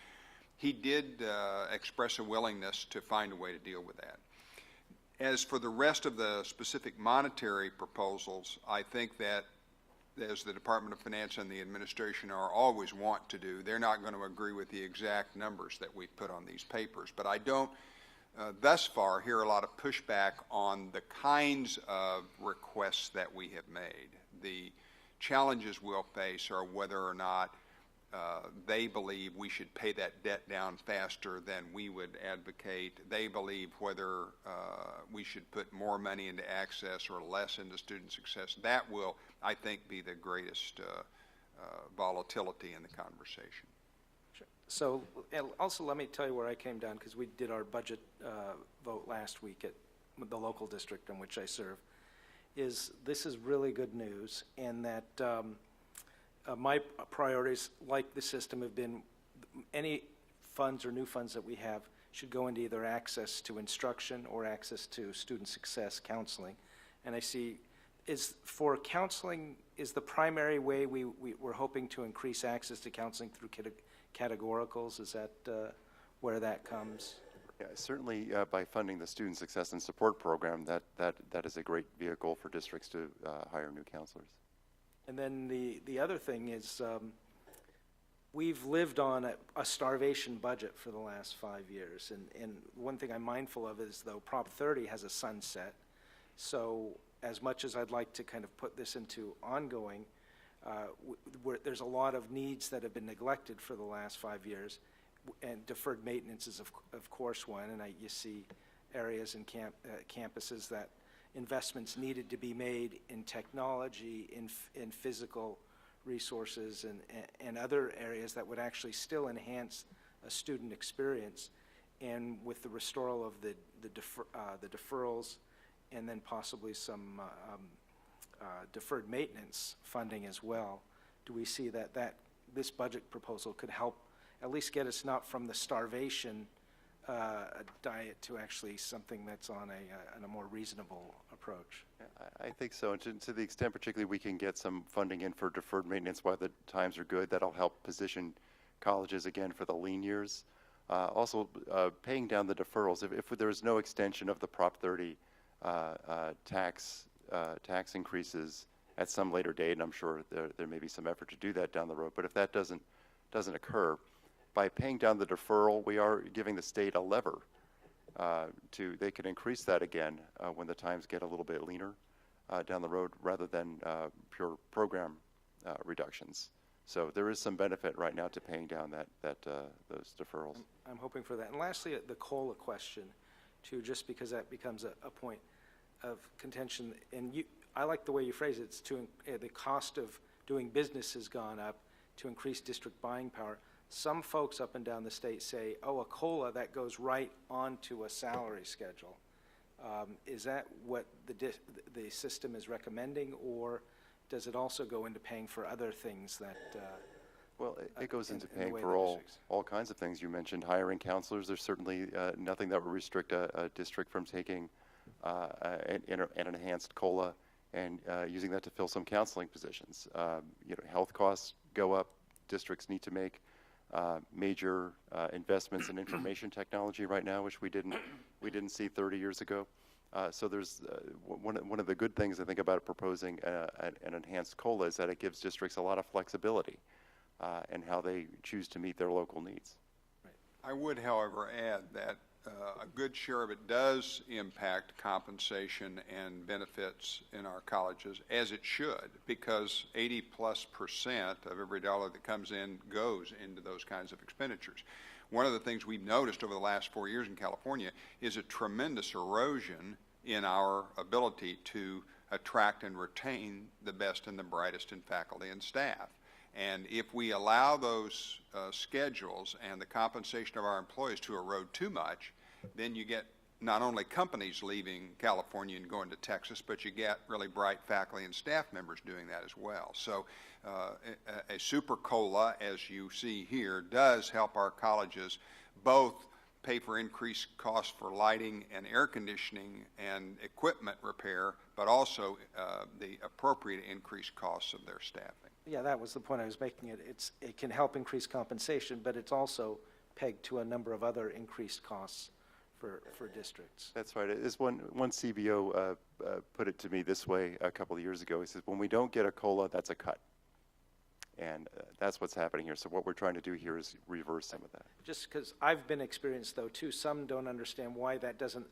He did express a willingness to find a way to deal with that. As for the rest of the specific monetary proposals, I think that, as the Department of Finance and the administration are always want to do, they're not going to agree with the exact numbers that we put on these papers. But I don't thus far hear a lot of pushback on the kinds of requests that we have made. The challenges we'll face are whether or not they believe we should pay that debt down faster than we would advocate. They believe whether we should put more money into access or less into student success. That will, I think, be the greatest volatility in the conversation. So, and also let me tell you where I came down, because we did our budget vote last week at the local district in which I serve. This is really good news, and that my priorities, like the system, have been any funds or new funds that we have should go into either access to instruction or access to student success counseling. And I see, for counseling, is the primary way we're hoping to increase access to counseling through categoricals? Is that where that comes? Yeah, certainly by funding the Student Success and Support Program, that is a great vehicle for districts to hire new counselors. And then the other thing is we've lived on a starvation budget for the last 5 years. And one thing I'm mindful of is, though, Prop 30 has a sunset. So as much as I'd like to kind of put this into ongoing, there's a lot of needs that have been neglected for the last 5 years. And deferred maintenance is, of course, one. And you see areas in campuses that investments needed to be made in technology, in physical resources, and other areas that would actually still enhance a student experience. And with the restoral of the deferrals, and then possibly some deferred maintenance funding as well, do we see that this budget proposal could help at least get us not from the starvation diet to actually something that's on a more reasonable approach? I think so. And to the extent particularly we can get some funding in for deferred maintenance while the times are good, that'll help position colleges again for the lean years. Also, paying down the deferrals. If there's no extension of the Prop 30 tax increases at some later date, and I'm sure there may be some effort to do that down the road, but if that doesn't occur, by paying down the deferral, we are giving the state a lever they could increase that again when the times get a little bit leaner down the road, rather than pure program reductions. So there is some benefit right now to paying down those deferrals. I'm hoping for that. And lastly, the COLA question, too, just because that becomes a point of contention. And I like the way you phrase it. It's the cost of doing business has gone up to increase district buying power. Some folks up and down the state say, oh, a COLA, that goes right onto a salary schedule. Is that what the system is recommending, or does it also go into paying for other things that... Well, it goes into paying for all kinds of things. You mentioned hiring counselors. There's certainly nothing that would restrict a district from taking an enhanced COLA and using that to fill some counseling positions. Health costs go up. Districts need to make major investments in information technology right now, which we didn't see 30 years ago. So there's one of the good things I think about proposing an enhanced COLA is that it gives districts a lot of flexibility in how they choose to meet their local needs. I would, however, add that a good share of it does impact compensation and benefits in our colleges, as it should, because 80+% of every dollar that comes in goes into those kinds of expenditures. One of the things we've noticed over the last 4 years in California is a tremendous erosion in our ability to attract and retain the best and the brightest in faculty and staff. And if we allow those schedules and the compensation of our employees to erode too much, then you get not only companies leaving California and going to Texas, but you get really bright faculty and staff members doing that as well. So a super COLA, as you see here, does help our colleges both pay for increased costs for lighting and air conditioning and equipment repair, but also the appropriate increased costs of their staffing. Yeah, that was the point I was making. It can help increase compensation, but it's also pegged to a number of other increased costs for districts. That's right. As one CBO put it to me this way a couple of years ago. He says, when we don't get a COLA, that's a cut. And that's what's happening here. So what we're trying to do here is reverse some of that. Just because I've been experienced, though, too, some don't understand why that doesn't,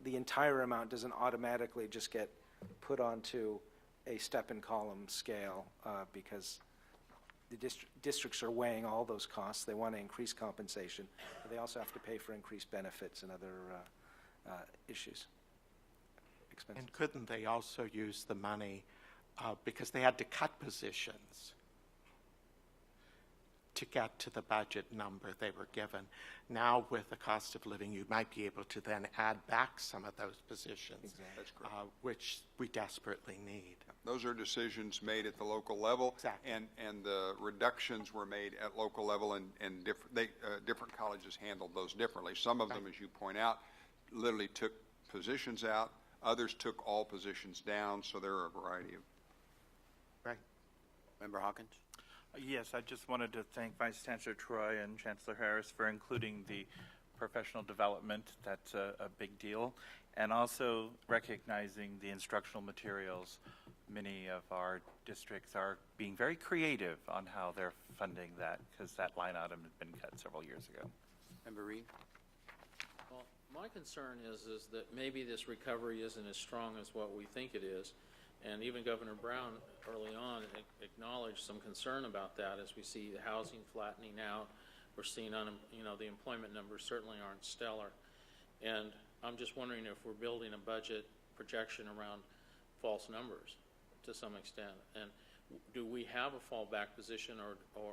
the entire amount doesn't automatically just get put onto a step and column scale, because the districts are weighing all those costs. They want to increase compensation, but they also have to pay for increased benefits and other issues, expenses. And couldn't they also use the money, because they had to cut positions to get to the budget number they were given? Now, with the cost of living, you might be able to then add back some of those positions, Exactly. That's correct. which we desperately need. Those are decisions made at the local level. Exactly. And the reductions were made at local level, and different colleges handled those differently. Some of them, as you point out, literally took positions out. Others took all positions down, so there are a variety of. Right. Member Hawkins? Yes, I just wanted to thank Vice Chancellor Troy and Chancellor Harris for including the professional development. That's a big deal. And also recognizing the instructional materials. Many of our districts are being very creative on how they're funding that, because that line item had been cut several years ago. Member Reed? Well, my concern is that maybe this recovery isn't as strong as what we think it is. And even Governor Brown early on acknowledged some concern about that as we see the housing flattening out. We're seeing, the employment numbers certainly aren't stellar. And I'm just wondering if we're building a budget projection around false numbers to some extent. And do we have a fallback position, or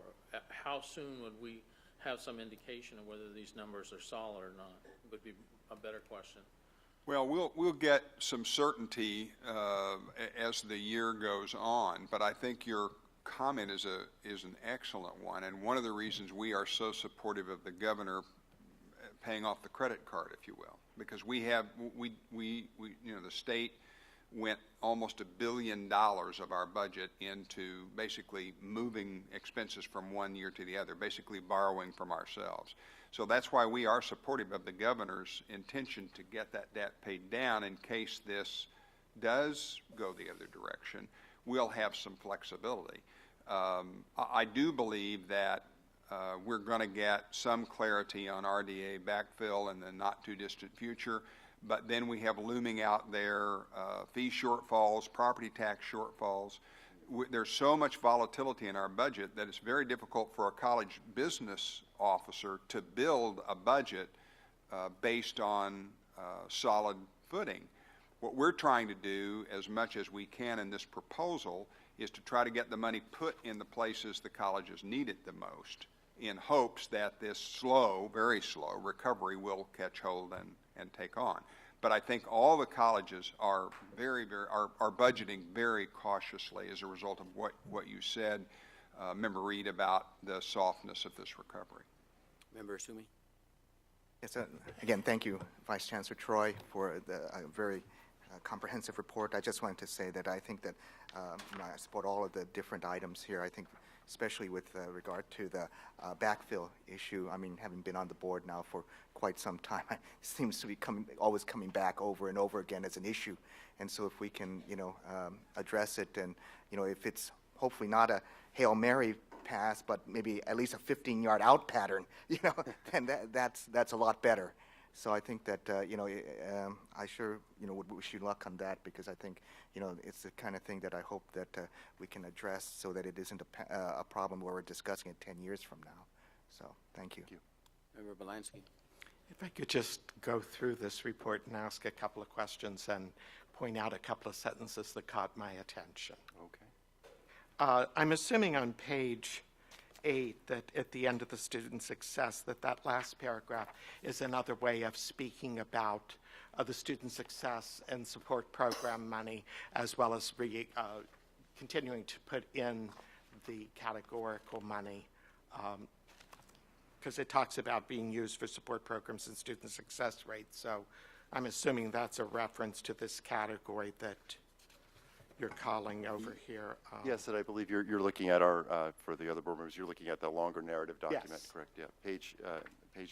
how soon would we have some indication of whether these numbers are solid or not? Would be a better question. Well, we'll get some certainty as the year goes on, but I think your comment is an excellent one, and one of the reasons we are so supportive of the governor paying off the credit card, if you will, because the state went almost $1 billion of our budget into basically moving expenses from one year to the other, basically borrowing from ourselves. So that's why we are supportive of the governor's intention to get that debt paid down in case this does go the other direction. We'll have some flexibility. I do believe that we're going to get some clarity on RDA backfill in the not too distant future, but then we have looming out there fee shortfalls, property tax shortfalls. There's so much volatility in our budget that it's very difficult for a college business officer to build a budget based on solid footing. What we're trying to do as much as we can in this proposal is to try to get the money put in the places the colleges need it the most, in hopes that this slow, very slow recovery will catch hold and take on. But I think all the colleges are are budgeting very cautiously as a result of what you said, Member Reed, about the softness of this recovery. Member Sumi? Yes, again, thank you, Vice Chancellor Troy, for the very comprehensive report. I just wanted to say that I think that I support all of the different items here. I think especially with regard to the backfill issue. I mean, having been on the board now for quite some time, it seems to be always coming back over and over again as an issue. And so if we can, address it, and, if it's hopefully not a Hail Mary pass, but maybe at least a 15-yard out pattern, then that's a lot better. So I think that, I sure, would wish you luck on that, because I think, it's the kind of thing that I hope that we can address so that it isn't a problem where we're discussing it 10 years from now. So thank you. Member Belansky? If I could just go through this report and ask a couple of questions and point out a couple of sentences that caught my attention. Okay. I'm assuming on page 8 that at the end of the student success, that last paragraph is another way of speaking about the student success and support program money, as well as continuing to put in the categorical money, because it talks about being used for support programs and student success rates. So I'm assuming that's a reference to this category that you're calling over here. Yes, and I believe you're looking at our, for the other board members, you're looking at the longer narrative document, yes. Correct? Yeah. Page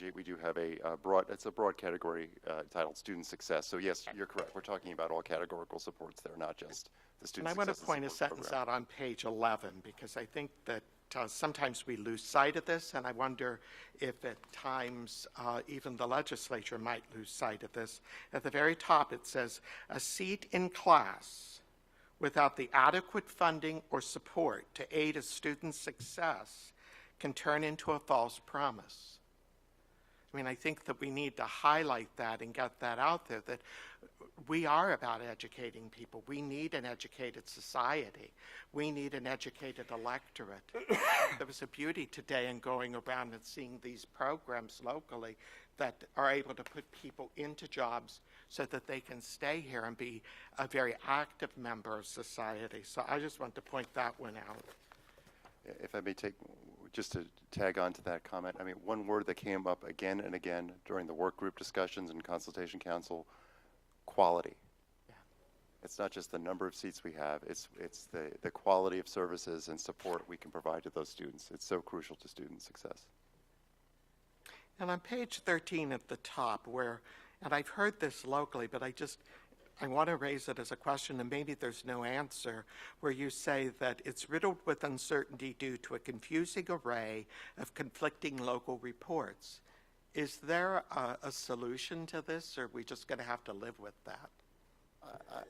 8, we do have it's a broad category titled Student Success. So yes, you're correct. We're talking about all categorical supports there, not just the student success. And I want to and point a support sentence program. out on page 11, because I think that sometimes we lose sight of this, and I wonder if at times even the legislature might lose sight of this. At the very top it says, a seat in class without the adequate funding or support to aid a student's success can turn into a false promise. I mean, I think that we need to highlight that and get that out there, that we are about educating people. We need an educated society. We need an educated electorate. There was a beauty today in going around and seeing these programs locally that are able to put people into jobs so that they can stay here and be a very active member of society. So I just want to point that one out. If I may take, just to tag on to that comment, I mean, one word that came up again and again during the work group discussions and consultation council, quality. Yeah. It's not just the number of seats we have, it's the quality of services and support we can provide to those students. It's so crucial to student success. And on page 13 at the top, where, and I've heard this locally, but I want to raise it as a question, and maybe there's no answer, where you say that it's riddled with uncertainty due to a confusing array of conflicting local reports. Is there a solution to this, or are we just going to have to live with that?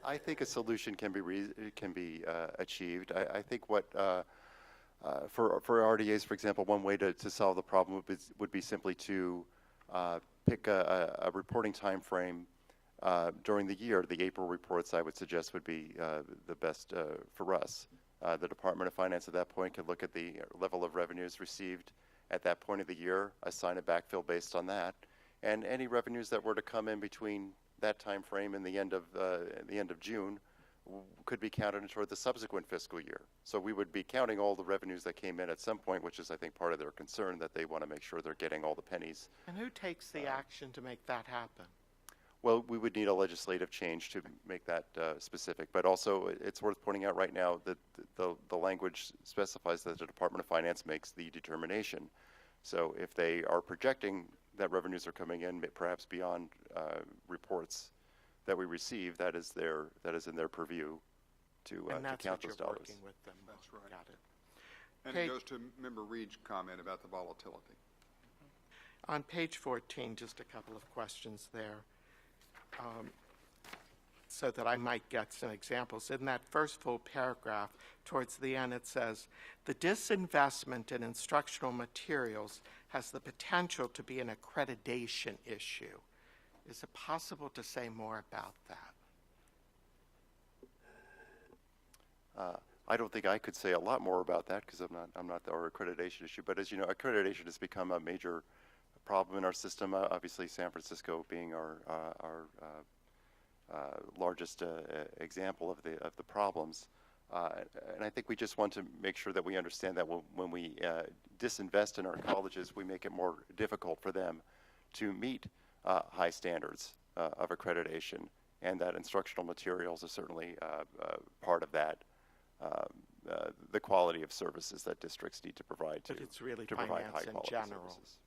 I think a solution can be achieved. I think what for RDAs, for example, one way to solve the problem would be simply to pick a reporting time frame during the year. The April reports, I would suggest, would be the best for us. The Department of Finance at that point could look at the level of revenues received at that point of the year, assign a backfill based on that, and any revenues that were to come in between that time frame and the end of June could be counted toward the subsequent fiscal year. So we would be counting all the revenues that came in at some point, which is, I think, part of their concern, that they want to make sure they're getting all the pennies. And who takes the action to make that happen? Well, we would need a legislative change to make that specific, but also it's worth pointing out right now that the language specifies that the Department of Finance makes the determination. So if they are projecting that revenues are coming in perhaps beyond reports that we receive, that is in their purview to count those dollars. Working with them. That's right. Got it. And it goes to Member Reed's comment about the volatility. On page 14, just a couple of questions there. So that I might get some examples. In that first full paragraph, towards the end, it says, the disinvestment in instructional materials has the potential to be an accreditation issue. Is it possible to say more about that? I don't think I could say a lot more about that because I'm not our accreditation issue. But as you know, accreditation has become a major problem in our system. Obviously, San Francisco being our largest example of the problems. And I think we just want to make sure that we understand that when we disinvest in our colleges, we make it more difficult for them to meet high standards of accreditation, and that instructional materials are certainly part of that. The quality of services that districts need to provide to provide high quality services.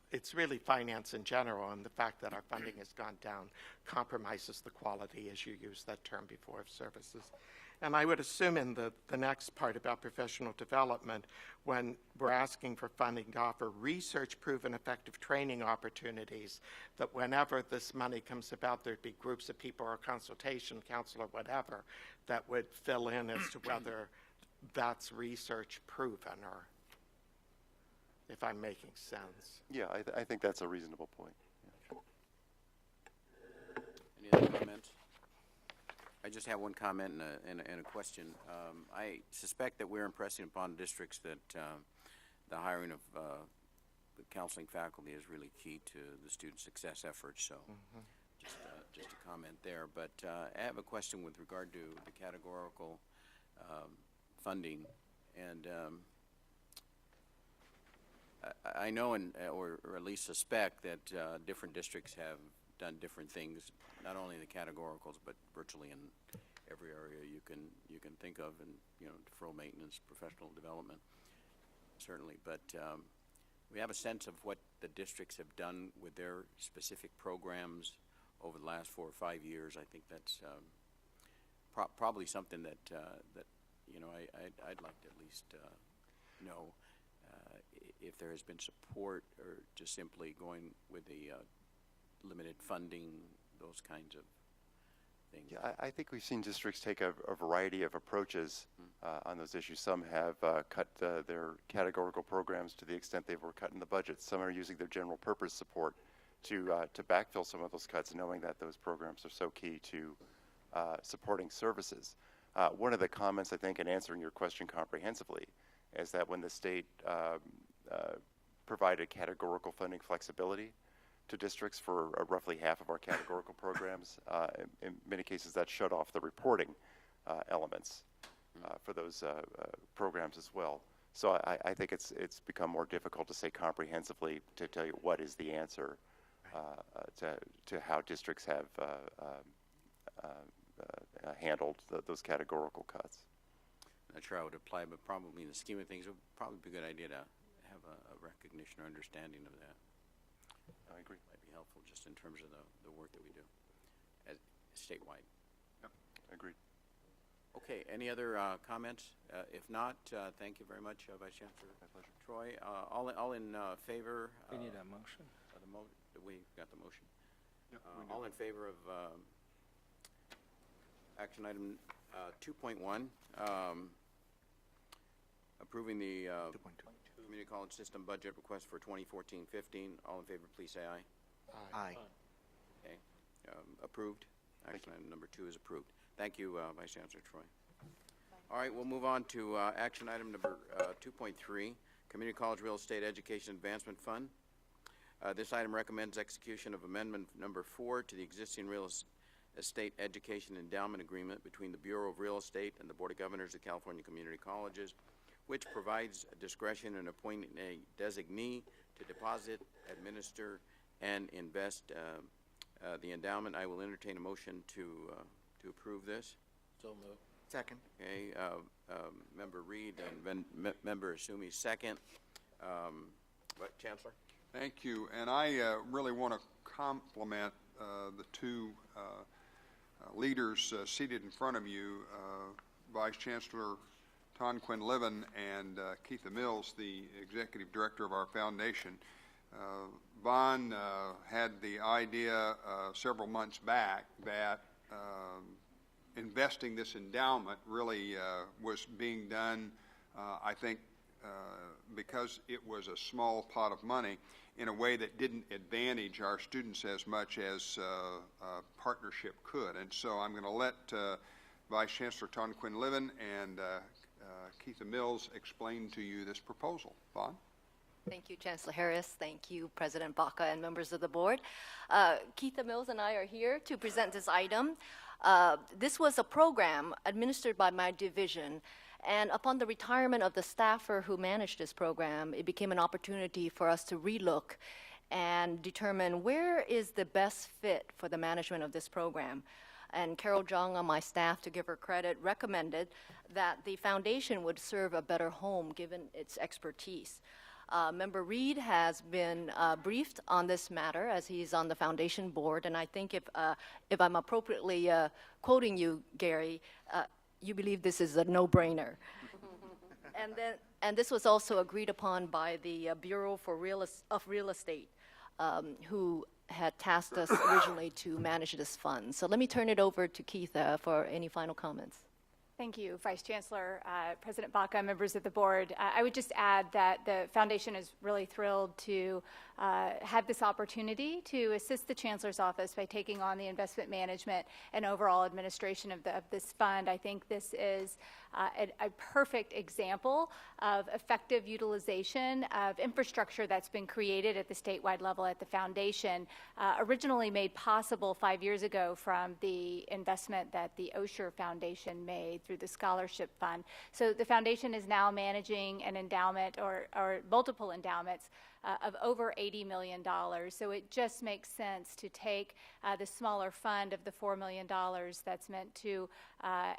It's really finance in general, and the fact that our funding has gone down compromises the quality, as you used that term before, of services. And I would assume in the next part about professional development, when we're asking for funding to offer research-proven effective training opportunities, that whenever this money comes about, there'd be groups of people or consultation, council or whatever, that would fill in as to whether that's research-proven, or if I'm making sense. Yeah, I think that's a reasonable point. Yeah. Any other comments? I just have one comment and a question. I suspect that we're impressing upon districts that the hiring of the counseling faculty is really key to the student success efforts. So, just a comment there. But I have a question with regard to the categorical funding, and I know, or at least suspect, that different districts have done different things, not only in the categoricals, but virtually in every area you can think of, and deferral maintenance, professional development, certainly. But we have a sense of what the districts have done with their specific programs over the last 4 or 5 years. I think that's probably something that I'd like to at least know if there has been support or just simply going with the limited funding, those kinds of things. Yeah, I think we've seen districts take a variety of approaches on those issues. Some have cut their categorical programs to the extent they were cutting the budget. Some are using their general purpose support to backfill some of those cuts, knowing that those programs are so key to supporting services. One of the comments, I think, in answering your question comprehensively is that when the state provided categorical funding flexibility to districts for roughly half of our categorical programs, in many cases that shut off the reporting elements for those programs as well. So I think it's become more difficult to say comprehensively to tell you what is the answer to how districts have handled those categorical cuts. Not sure I would apply, but probably in the scheme of things, it would probably be a good idea to have a recognition or understanding of that. I agree. Might be helpful just in terms of the work that we do as statewide. Yep, agreed. Okay, any other comments? If not, thank you very much, Vice Chancellor Troy. All in favor? We need a motion. We got the motion. Yep, all in favor of action item 2.1, approving the Community College System budget request for 2014-15. All in favor, please say aye. Aye. Okay, approved. Action item number 2 is approved. Thank you, Vice Chancellor Troy. All right, we'll move on to action item number 2.3, Community College Real Estate Education Advancement Fund. This item recommends execution of amendment number 4 to the existing real estate education endowment agreement between the Bureau of Real Estate and the Board of Governors of California Community Colleges, which provides discretion in appointing a designee to deposit, administer, and invest the endowment. I will entertain a motion to approve this. So moved. Second. Okay, Member Reed and Member Asumi second. Chancellor? Thank you, and I really want to compliment the two leaders seated in front of you, Vice Chancellor Tonquin Levin and Keitha Mills, the Executive Director of our foundation. Vaughn had the idea several months back that investing this endowment really was being done, I think, because it was a small pot of money in a way that didn't advantage our students as much as partnership could. And so I'm going to let Vice Chancellor Tonquin Levin and Keitha Mills explain to you this proposal. Vaughn? Thank you, Chancellor Harris. Thank you, President Baca and members of the board. Keitha Mills and I are here to present this item. This was a program administered by my division, and upon the retirement of the staffer who managed this program, it became an opportunity for us to relook and determine where is the best fit for the management of this program. And Carol Jung on my staff, to give her credit, recommended that the foundation would serve a better home given its expertise. Member Reed has been briefed on this matter as he's on the foundation board, and I think if I'm appropriately quoting you, Gary, you believe this is a no-brainer. And this was also agreed upon by the Bureau of Real Estate, who had tasked us originally to manage this fund. So let me turn it over to Keitha for any final comments. Thank you, Vice Chancellor, President Baca, members of the board. I would just add that the foundation is really thrilled to have this opportunity to assist the Chancellor's office by taking on the investment management and overall administration of this fund. I think this is a perfect example of effective utilization of infrastructure that's been created at the statewide level at the foundation, originally made possible 5 years ago from the investment that the Osher Foundation made through the scholarship fund. So the foundation is now managing an endowment or multiple endowments of over $80 million. So it just makes sense to take the smaller fund of the $4 million that's meant to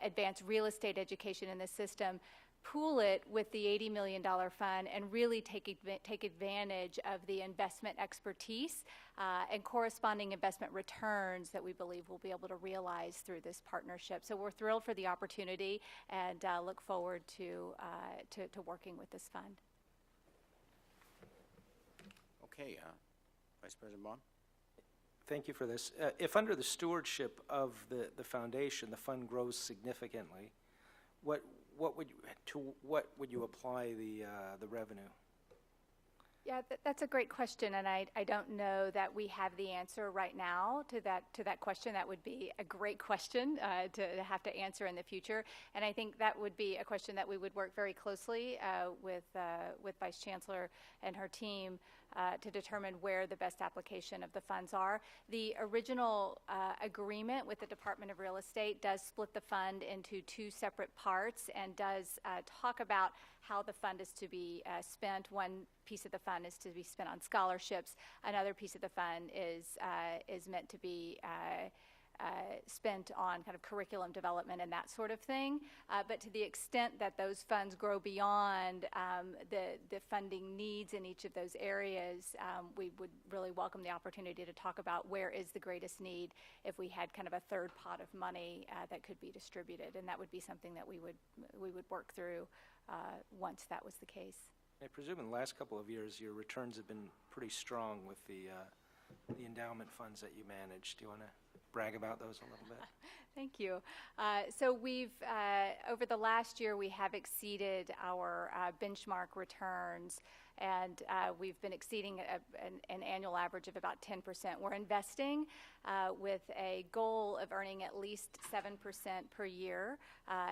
advance real estate education in the system, pool it with the $80 million fund and really take advantage of the investment expertise and corresponding investment returns that we believe we'll be able to realize through this partnership. So we're thrilled for the opportunity and look forward to working with this fund. Okay, Vice President Bond? Thank you for this. If under the stewardship of the foundation, the fund grows significantly, what would you apply the revenue? Yeah, that's a great question, and I don't know that we have the answer right now to that question. That would be a great question to have to answer in the future, and I think that would be a question that we would work very closely with Vice Chancellor and her team to determine where the best application of the funds are. The original agreement with the Department of Real Estate does split the fund into two separate parts and does talk about how the fund is to be spent. One piece of the fund is to be spent on scholarships. Another piece of the fund is meant to be spent on kind of curriculum development and that sort of thing. But to the extent that those funds grow beyond the funding needs in each of those areas, we would really welcome the opportunity to talk about where is the greatest need if we had kind of a third pot of money that could be distributed. And that would be something that we would work through once that was the case. I presume in the last couple of years, your returns have been pretty strong with the endowment funds that you manage. Do you want to brag about those a little bit? Thank you. So we've, over the last year, we have exceeded our benchmark returns, and we've been exceeding an annual average of about 10%. We're investing with a goal of earning at least 7% per year,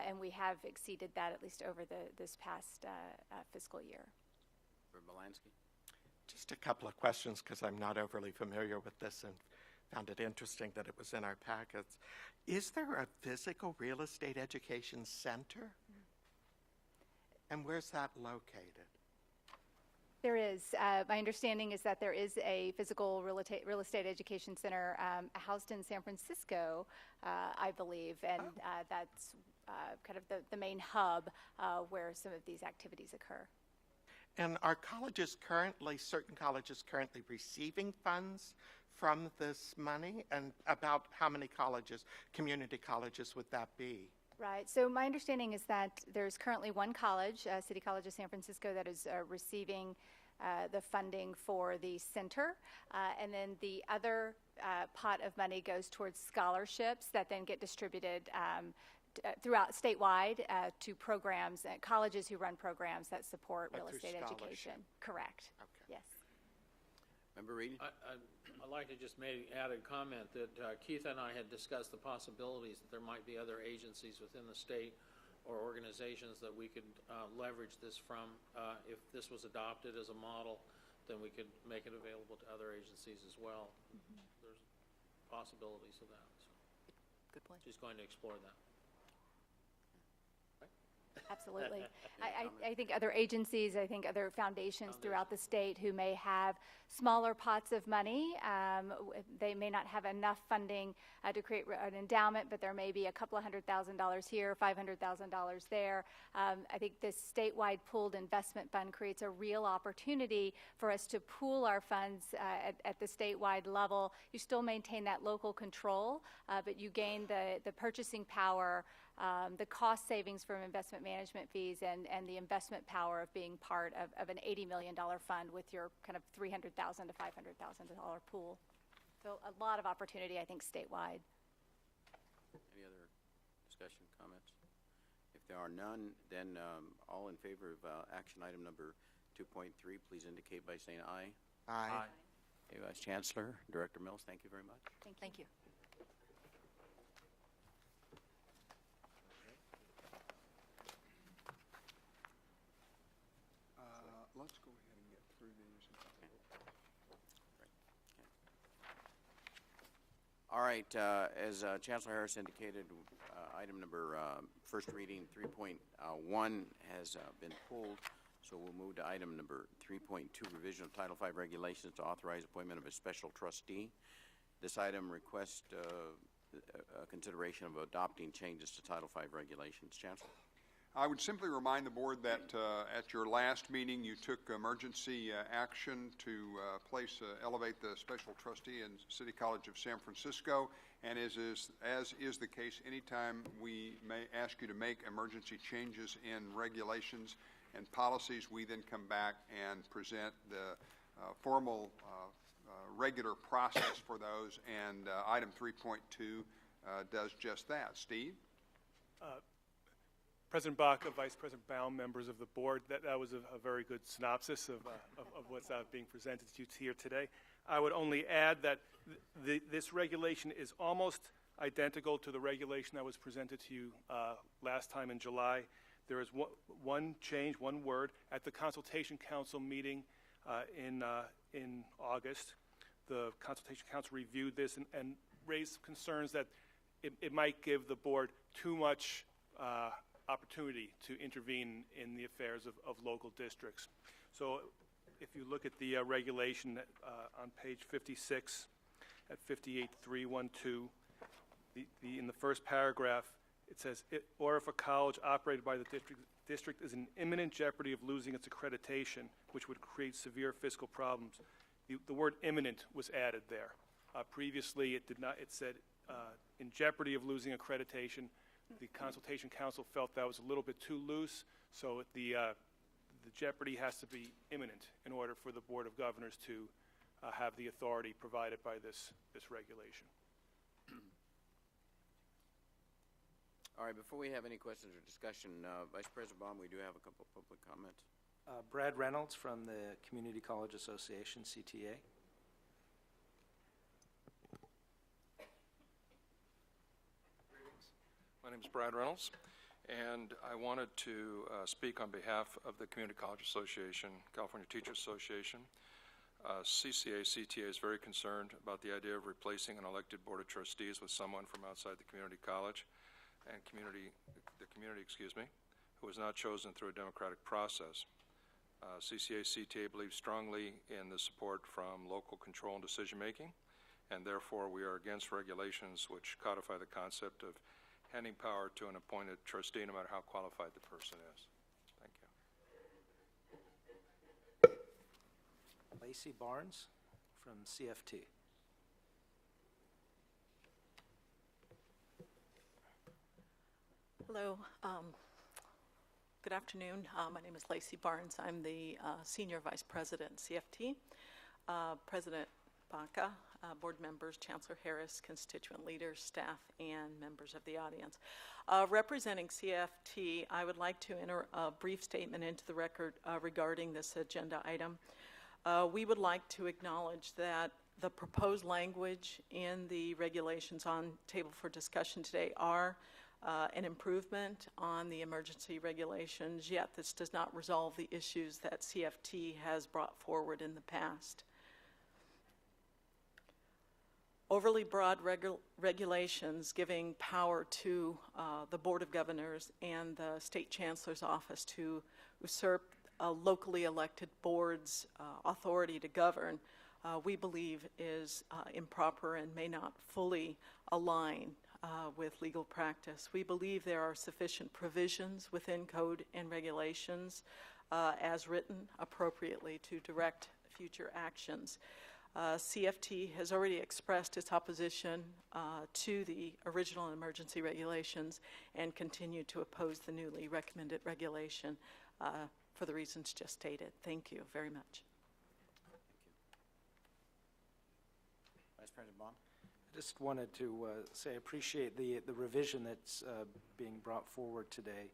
and we have exceeded that at least over this past fiscal year. For Belansky? Just a couple of questions, because I'm not overly familiar with this and found it interesting that it was in our packets. Is there a physical real estate education center? And where's that located? There is. My understanding is that there is a physical real estate education center housed in San Francisco, I believe, and that's kind of the main hub where some of these activities occur. And are certain colleges currently receiving funds from this money? And about how many community colleges would that be? Right. So my understanding is that there's currently one college, City College of San Francisco, that is receiving the funding for the center. And then the other pot of money goes towards scholarships that then get distributed throughout statewide to programs, colleges who run programs that support real estate education. Correct. Okay. Yes. Member Reed? I'd like to just add a comment that Keith and I had discussed the possibilities that there might be other agencies within the state or organizations that we could leverage this from. If this was adopted as a model, then we could make it available to other agencies as well. Mm-hmm. There's possibilities of that. So. Good point. She's going to explore that. Absolutely. I think other agencies, I think other foundations throughout the state who may have smaller pots of money, they may not have enough funding to create an endowment, but there may be a couple of $100,000 here, $500,000 there. I think this statewide pooled investment fund creates a real opportunity for us to pool our funds at the statewide level. You still maintain that local control, but you gain the purchasing power, the cost savings from investment management fees, and the investment power of being part of an $80 million fund with your kind of $300,000 to $500,000 pool. So a lot of opportunity, I think, statewide. Any other discussion, comments? If there are none, then all in favor of action item number 2.3, please indicate by saying aye. Aye. Okay, Vice Chancellor, Director Mills, thank you very much. Thank you. Let's go ahead and get through these. All right, as Chancellor Harris indicated, item number first reading 3.1 has been pulled, so we'll move to item number 3.2, revision of Title V regulations to authorize appointment of a special trustee. This item requests consideration of adopting changes to Title V regulations. Chancellor? I would simply remind the board that at your last meeting, you took emergency action to elevate the special trustee in City College of San Francisco. And as is the case, anytime we may ask you to make emergency changes in regulations and policies, we then come back and present the formal regular process for those. And item 3.2 does just that. Steve? President Baca, Vice President Baum, members of the board, that was a very good synopsis of what's being presented to you here today. I would only add that this regulation is almost identical to the regulation that was presented to you last time in July. There is one change, one word. At the Consultation Council meeting in August, the Consultation Council reviewed this and raised concerns that it might give the board too much opportunity to intervene in the affairs of local districts. So if you look at the regulation on page 56 at 58.312, in the first paragraph, it says, or if a college operated by the district is in imminent jeopardy of losing its accreditation, which would create severe fiscal problems. The word imminent was added there. Previously, it did not. It said in jeopardy of losing accreditation. The Consultation Council felt that was a little bit too loose, so the jeopardy has to be imminent in order for the Board of Governors to have the authority provided by this regulation. All right, before we have any questions or discussion, Vice President Baum, we do have a couple of public comments. Brad Reynolds from the Community College Association, CTA. My name is Brad Reynolds, and I wanted to speak on behalf of the Community College Association, California Teachers Association. CTA is very concerned about the idea of replacing an elected board of trustees with someone from outside the community college and the community, who was not chosen through a democratic process. CTA believes strongly in the support from local control and decision-making, and therefore we are against regulations which codify the concept of handing power to an appointed trustee, no matter how qualified the person is. Thank you. Lacey Barnes from CFT. Hello. Good afternoon. My name is Lacey Barnes. I'm the Senior Vice President, CFT. President Baca, board members, Chancellor Harris, constituent leaders, staff, and members of the audience. Representing CFT, I would like to enter a brief statement into the record regarding this agenda item. We would like to acknowledge that the proposed language in the regulations on table for discussion today are an improvement on the emergency regulations, yet this does not resolve the issues that CFT has brought forward in the past. Overly broad regulations giving power to the Board of Governors and the State Chancellor's Office to usurp a locally elected board's authority to govern, we believe is improper and may not fully align with legal practice. We believe there are sufficient provisions within code and regulations as written appropriately to direct future actions. CFT has already expressed its opposition to the original emergency regulations and continue to oppose the newly recommended regulation for the reasons just stated. Thank you very much. Vice President Baum? I just wanted to say I appreciate the revision that's being brought forward today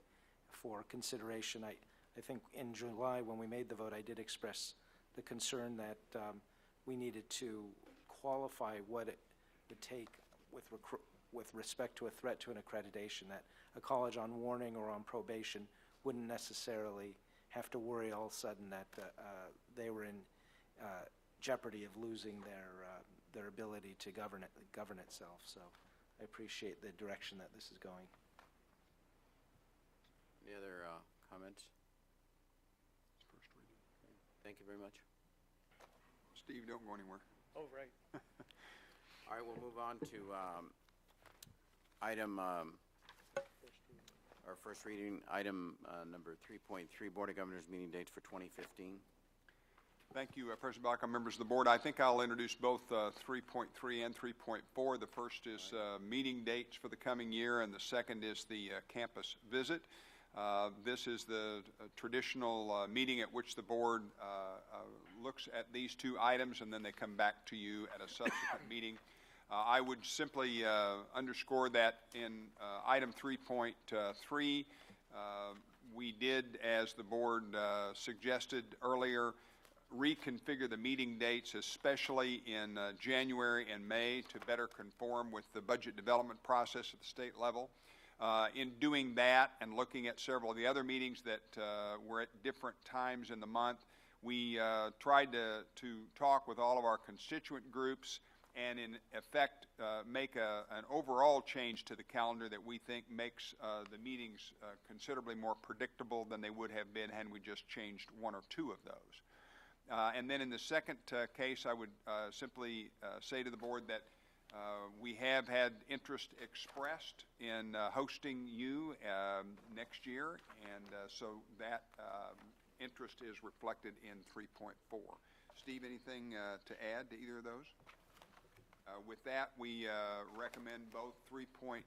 for consideration. I think in July when we made the vote, I did express the concern that we needed to qualify what it would take with respect to a threat to an accreditation, that a college on warning or on probation wouldn't necessarily have to worry all of a sudden that they were in jeopardy of losing their ability to govern itself. So I appreciate the direction that this is going. Any other comments? Thank you very much. Steve, don't go anywhere. Oh, right. All right, we'll move on to item our first reading item number 3.3, Board of Governors meeting dates for 2015. Thank you, President Baca, members of the board. I think I'll introduce both 3.3 and 3.4. The first is meeting dates for the coming year, and the second is the campus visit. This is the traditional meeting at which the board looks at these two items, and then they come back to you at a subsequent meeting. I would simply underscore that in item 3.3, we did, as the board suggested earlier, reconfigure the meeting dates, especially in January and May, to better conform with the budget development process at the state level. In doing that and looking at several of the other meetings that were at different times in the month, we tried to talk with all of our constituent groups and in effect make an overall change to the calendar that we think makes the meetings considerably more predictable than they would have been had we just changed one or two of those. And then in the second case, I would simply say to the board that we have had interest expressed in hosting you next year, and so that interest is reflected in 3.4. Steve, anything to add to either of those? With that, we recommend both 3.3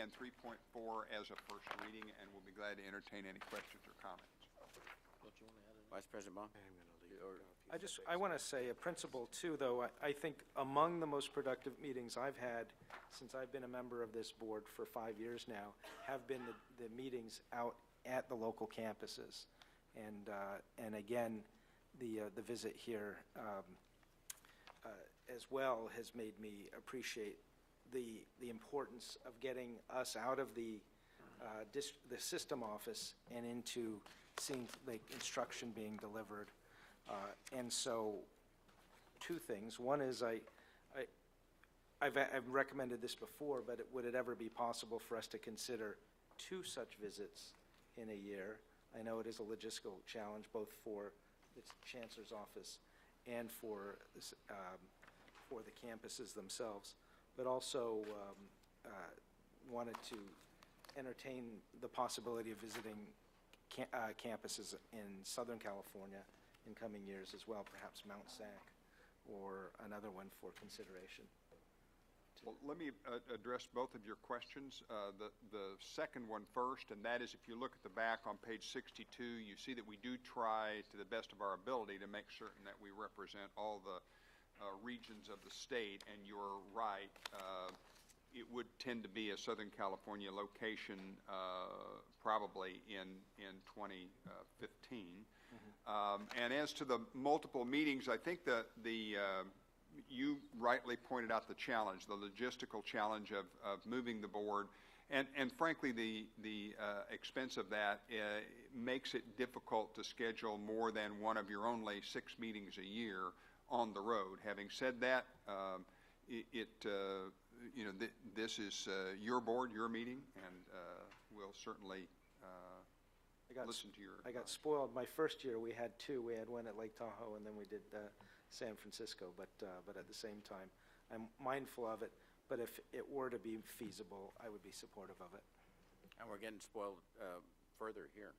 and 3.4 as a first reading, and we'll be glad to entertain any questions or comments. Vice President Baum? I want to say a principle too, though. I think among the most productive meetings I've had since I've been a member of this board for 5 years now have been the meetings out at the local campuses, and again, the visit here as well has made me appreciate the importance of getting us out of the system office and into seeing the instruction being delivered. And so, two things. One is I've recommended this before, but would it ever be possible for us to consider 2 such visits in a year? I know it is a logistical challenge both for the Chancellor's office and for the campuses themselves, but also wanted to entertain the possibility of visiting campuses in Southern California in coming years as well, perhaps Mount Sac or another one for consideration. Well, let me address both of your questions. The second one first, and that is if you look at the back on page 62, you see that we do try to the best of our ability to make certain that we represent all the regions of the state, and you're right. It would tend to be a Southern California location probably in 2015. And as to the multiple meetings, I think that you rightly pointed out the challenge, the logistical challenge of moving the board, and frankly the expense of that makes it difficult to schedule more than one of your only 6 meetings a year on the road. Having said that, this is your board, your meeting, and we'll certainly listen to your advice. I got spoiled. My first year we had 2. We had one at Lake Tahoe, and then we did San Francisco. But at the same time, I'm mindful of it. But if it were to be feasible, I would be supportive of it. And we're getting spoiled further here.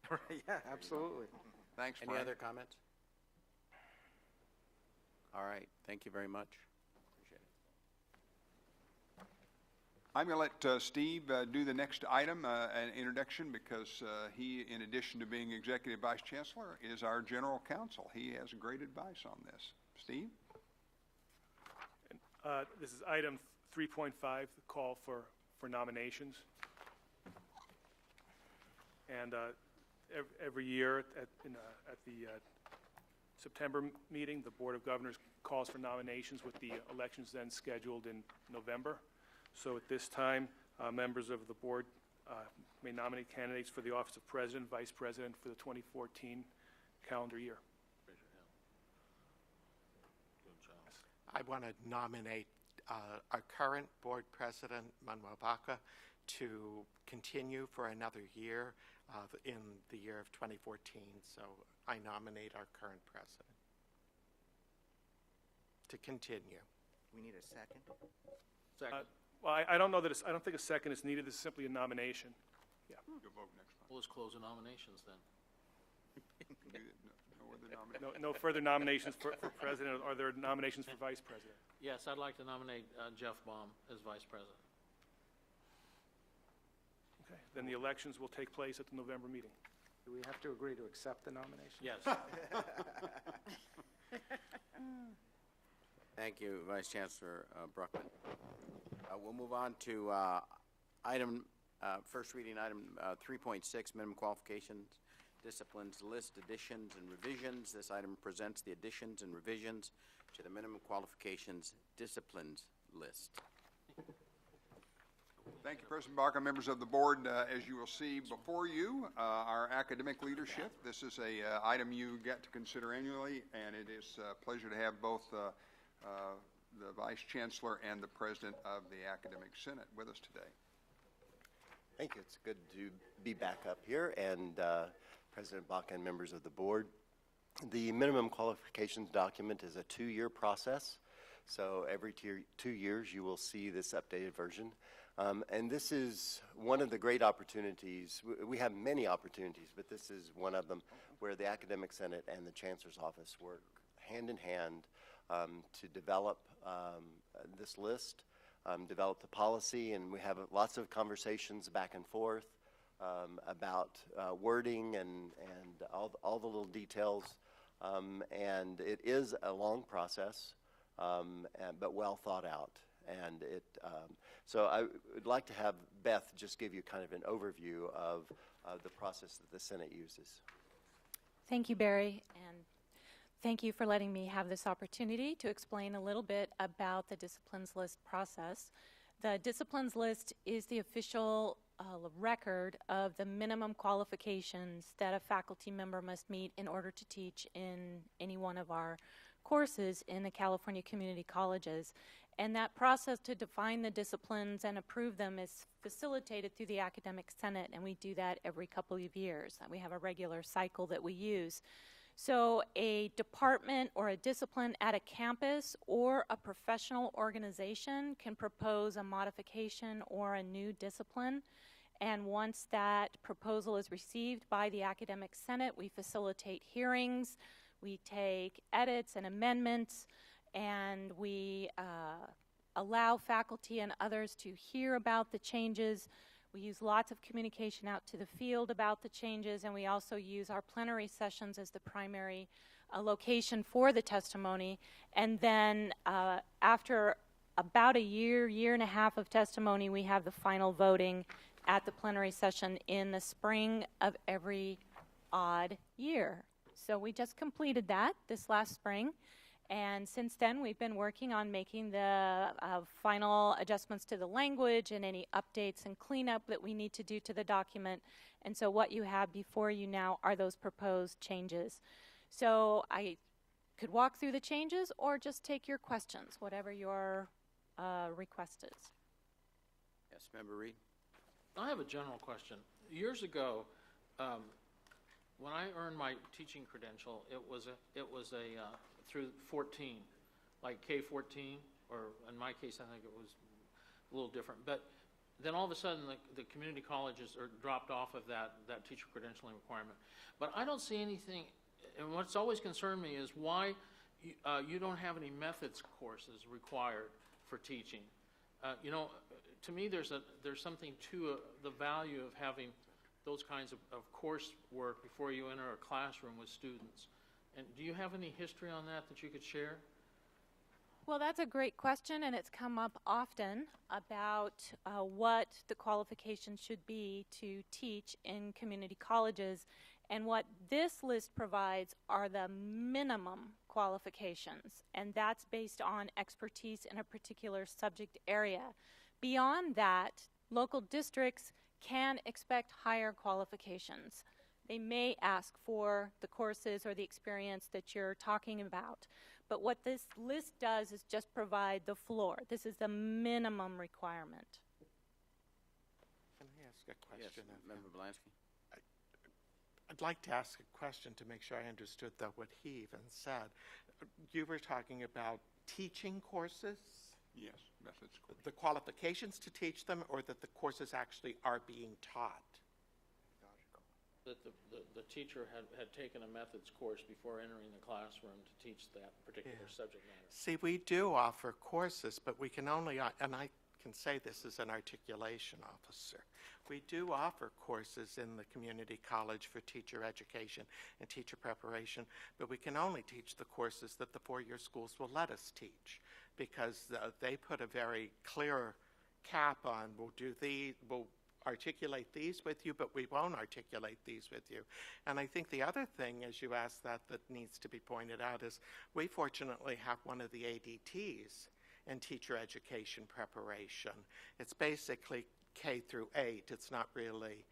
Yeah, absolutely. Thanks, Frank. Any other comments? All right. Thank you very much. Appreciate it. I'm going to let Steve do the next item, an introduction, because he, in addition to being Executive Vice Chancellor, is our General Counsel. He has great advice on this. Steve? This is item 3.5, the call for nominations. And every year at the September meeting, the Board of Governors calls for nominations with the elections then scheduled in November. So at this time, members of the board may nominate candidates for the office of President, Vice President for the 2014 calendar year. I want to nominate our current board president, Manuel Baca, to continue for another year in the year of 2014. So I nominate our current president to continue. We need a second. Well, I don't know that I don't think a second is needed. This is simply a nomination. You'll vote next month. Well, let's close the nominations then. No further nominations for president. Are there nominations for vice president? Yes, I'd like to nominate Jeff Baum as vice president. Okay, then the elections will take place at the November meeting. Do we have to agree to accept the nomination? Yes. Thank you, Vice Chancellor Bruckman. We'll move on to first reading item 3.6, minimum qualifications, disciplines list additions and revisions. This item presents the additions and revisions to the minimum qualifications disciplines list. Thank you, President Baca, members of the board. As you will see before you, our academic leadership. This is a item you get to consider annually, and it is a pleasure to have both the Vice Chancellor and the President of the Academic Senate with us today. Thank you. It's good to be back up here, and President Baca and members of the board. The minimum qualifications document is a 2-year process, so every 2 years you will see this updated version. And this is one of the great opportunities. We have many opportunities, but this is one of them where the Academic Senate and the Chancellor's Office work hand in hand to develop this list, develop the policy, and we have lots of conversations back and forth about wording and all the little details. And it is a long process, but well thought out. And so I would like to have Beth just give you kind of an overview of the process that the Senate uses. Thank you, Barry, and thank you for letting me have this opportunity to explain a little bit about the disciplines list process. The disciplines list is the official record of the minimum qualifications that a faculty member must meet in order to teach in any one of our courses in the California community colleges. And that process to define the disciplines and approve them is facilitated through the Academic Senate, and we do that every couple of years. We have a regular cycle that we use. So a department or a discipline at a campus or a professional organization can propose a modification or a new discipline. And once that proposal is received by the Academic Senate, we facilitate hearings, we take edits and amendments, and we allow faculty and others to hear about the changes. We use lots of communication out to the field about the changes, and we also use our plenary sessions as the primary location for the testimony. And then after about a year and a half of testimony, we have the final voting at the plenary session in the spring of every odd year. So we just completed that this last spring. And since then, we've been working on making the final adjustments to the language and any updates and cleanup that we need to do to the document. And so what you have before you now are those proposed changes. So I could walk through the changes or just take your questions, whatever your request is. Yes, Member Reed. I have a general question. Years ago, when I earned my teaching credential, it was through 14, like K-14, or in my case, I think it was a little different. But then all of a sudden, the community colleges are dropped off of that teacher credentialing requirement. But I don't see anything, and what's always concerned me is why you don't have any methods courses required for teaching. You know, to me, there's something to the value of having those kinds of coursework before you enter a classroom with students. And do you have any history on that you could share? Well, that's a great question, and it's come up often about what the qualifications should be to teach in community colleges. And what this list provides are the minimum qualifications, and that's based on expertise in a particular subject area. Beyond that, local districts can expect higher qualifications. They may ask for the courses or the experience that you're talking about. But what this list does is just provide the floor. This is the minimum requirement. Can I ask a question? Yes, Member Belansky. I'd like to ask a question to make sure I understood what he even said. You were talking about teaching courses? Yes, methods courses. The qualifications to teach them, or that the courses actually are being taught? that the teacher had taken a methods course before entering the classroom to teach that particular subject matter. See, we do offer courses, but we can only, and I can say this as an articulation officer, we do offer courses in the community college for teacher education and teacher preparation, but we can only teach the courses that the four-year schools will let us teach, because they put a very clear cap on, we'll articulate these with you, but we won't articulate these with you. And I think the other thing, as you asked, that needs to be pointed out is we fortunately have one of the ADTs in teacher education preparation. It's basically K through 8. It's not really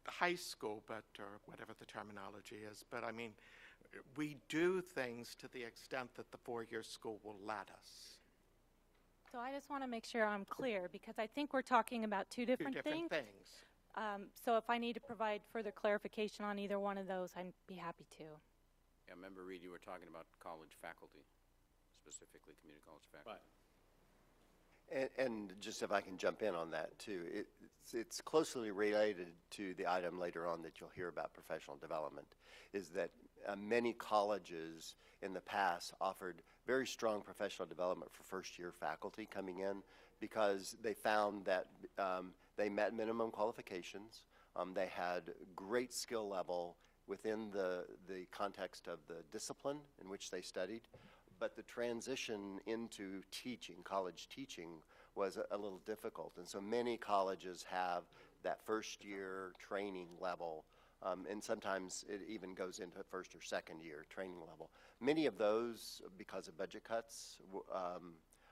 high school, but or whatever the terminology is. But I mean, we do things to the extent that the four-year school will let us. So I just want to make sure I'm clear, because I think we're talking about two different things. So if I need to provide further clarification on either one of those, I'd be happy to. Yeah, Member Reed, you were talking about college faculty, specifically community college faculty. Right. And just if I can jump in on that too, it's closely related to the item later on that you'll hear about professional development, is that many colleges in the past offered very strong professional development for first-year faculty coming in, because they found that they met minimum qualifications, they had great skill level within the context of the discipline in which they studied, but the transition into teaching, college teaching, was a little difficult. And so many colleges have that first-year training level, and sometimes it even goes into first or second year training level. Many of those, because of budget cuts,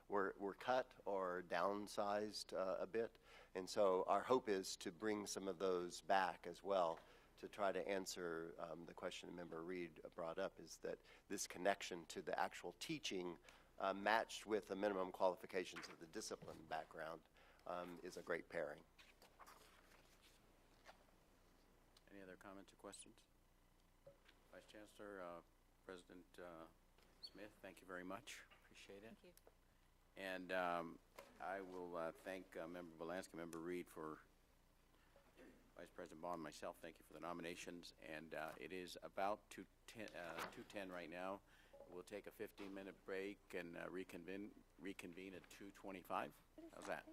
were cut or downsized a bit. And so our hope is to bring some of those back as well, to try to answer the question Member Reed brought up, is that this connection to the actual teaching matched with the minimum qualifications of the discipline background is a great pairing. Any other comments or questions? Vice Chancellor, President Smith, thank you very much. Appreciate it. Thank you. And I will thank Member Belansky, Member Reed, for Vice President Bond, myself, thank you for the nominations. And it is about 2:10 right now. We'll take a 15-minute break and reconvene at 2:25. How's that?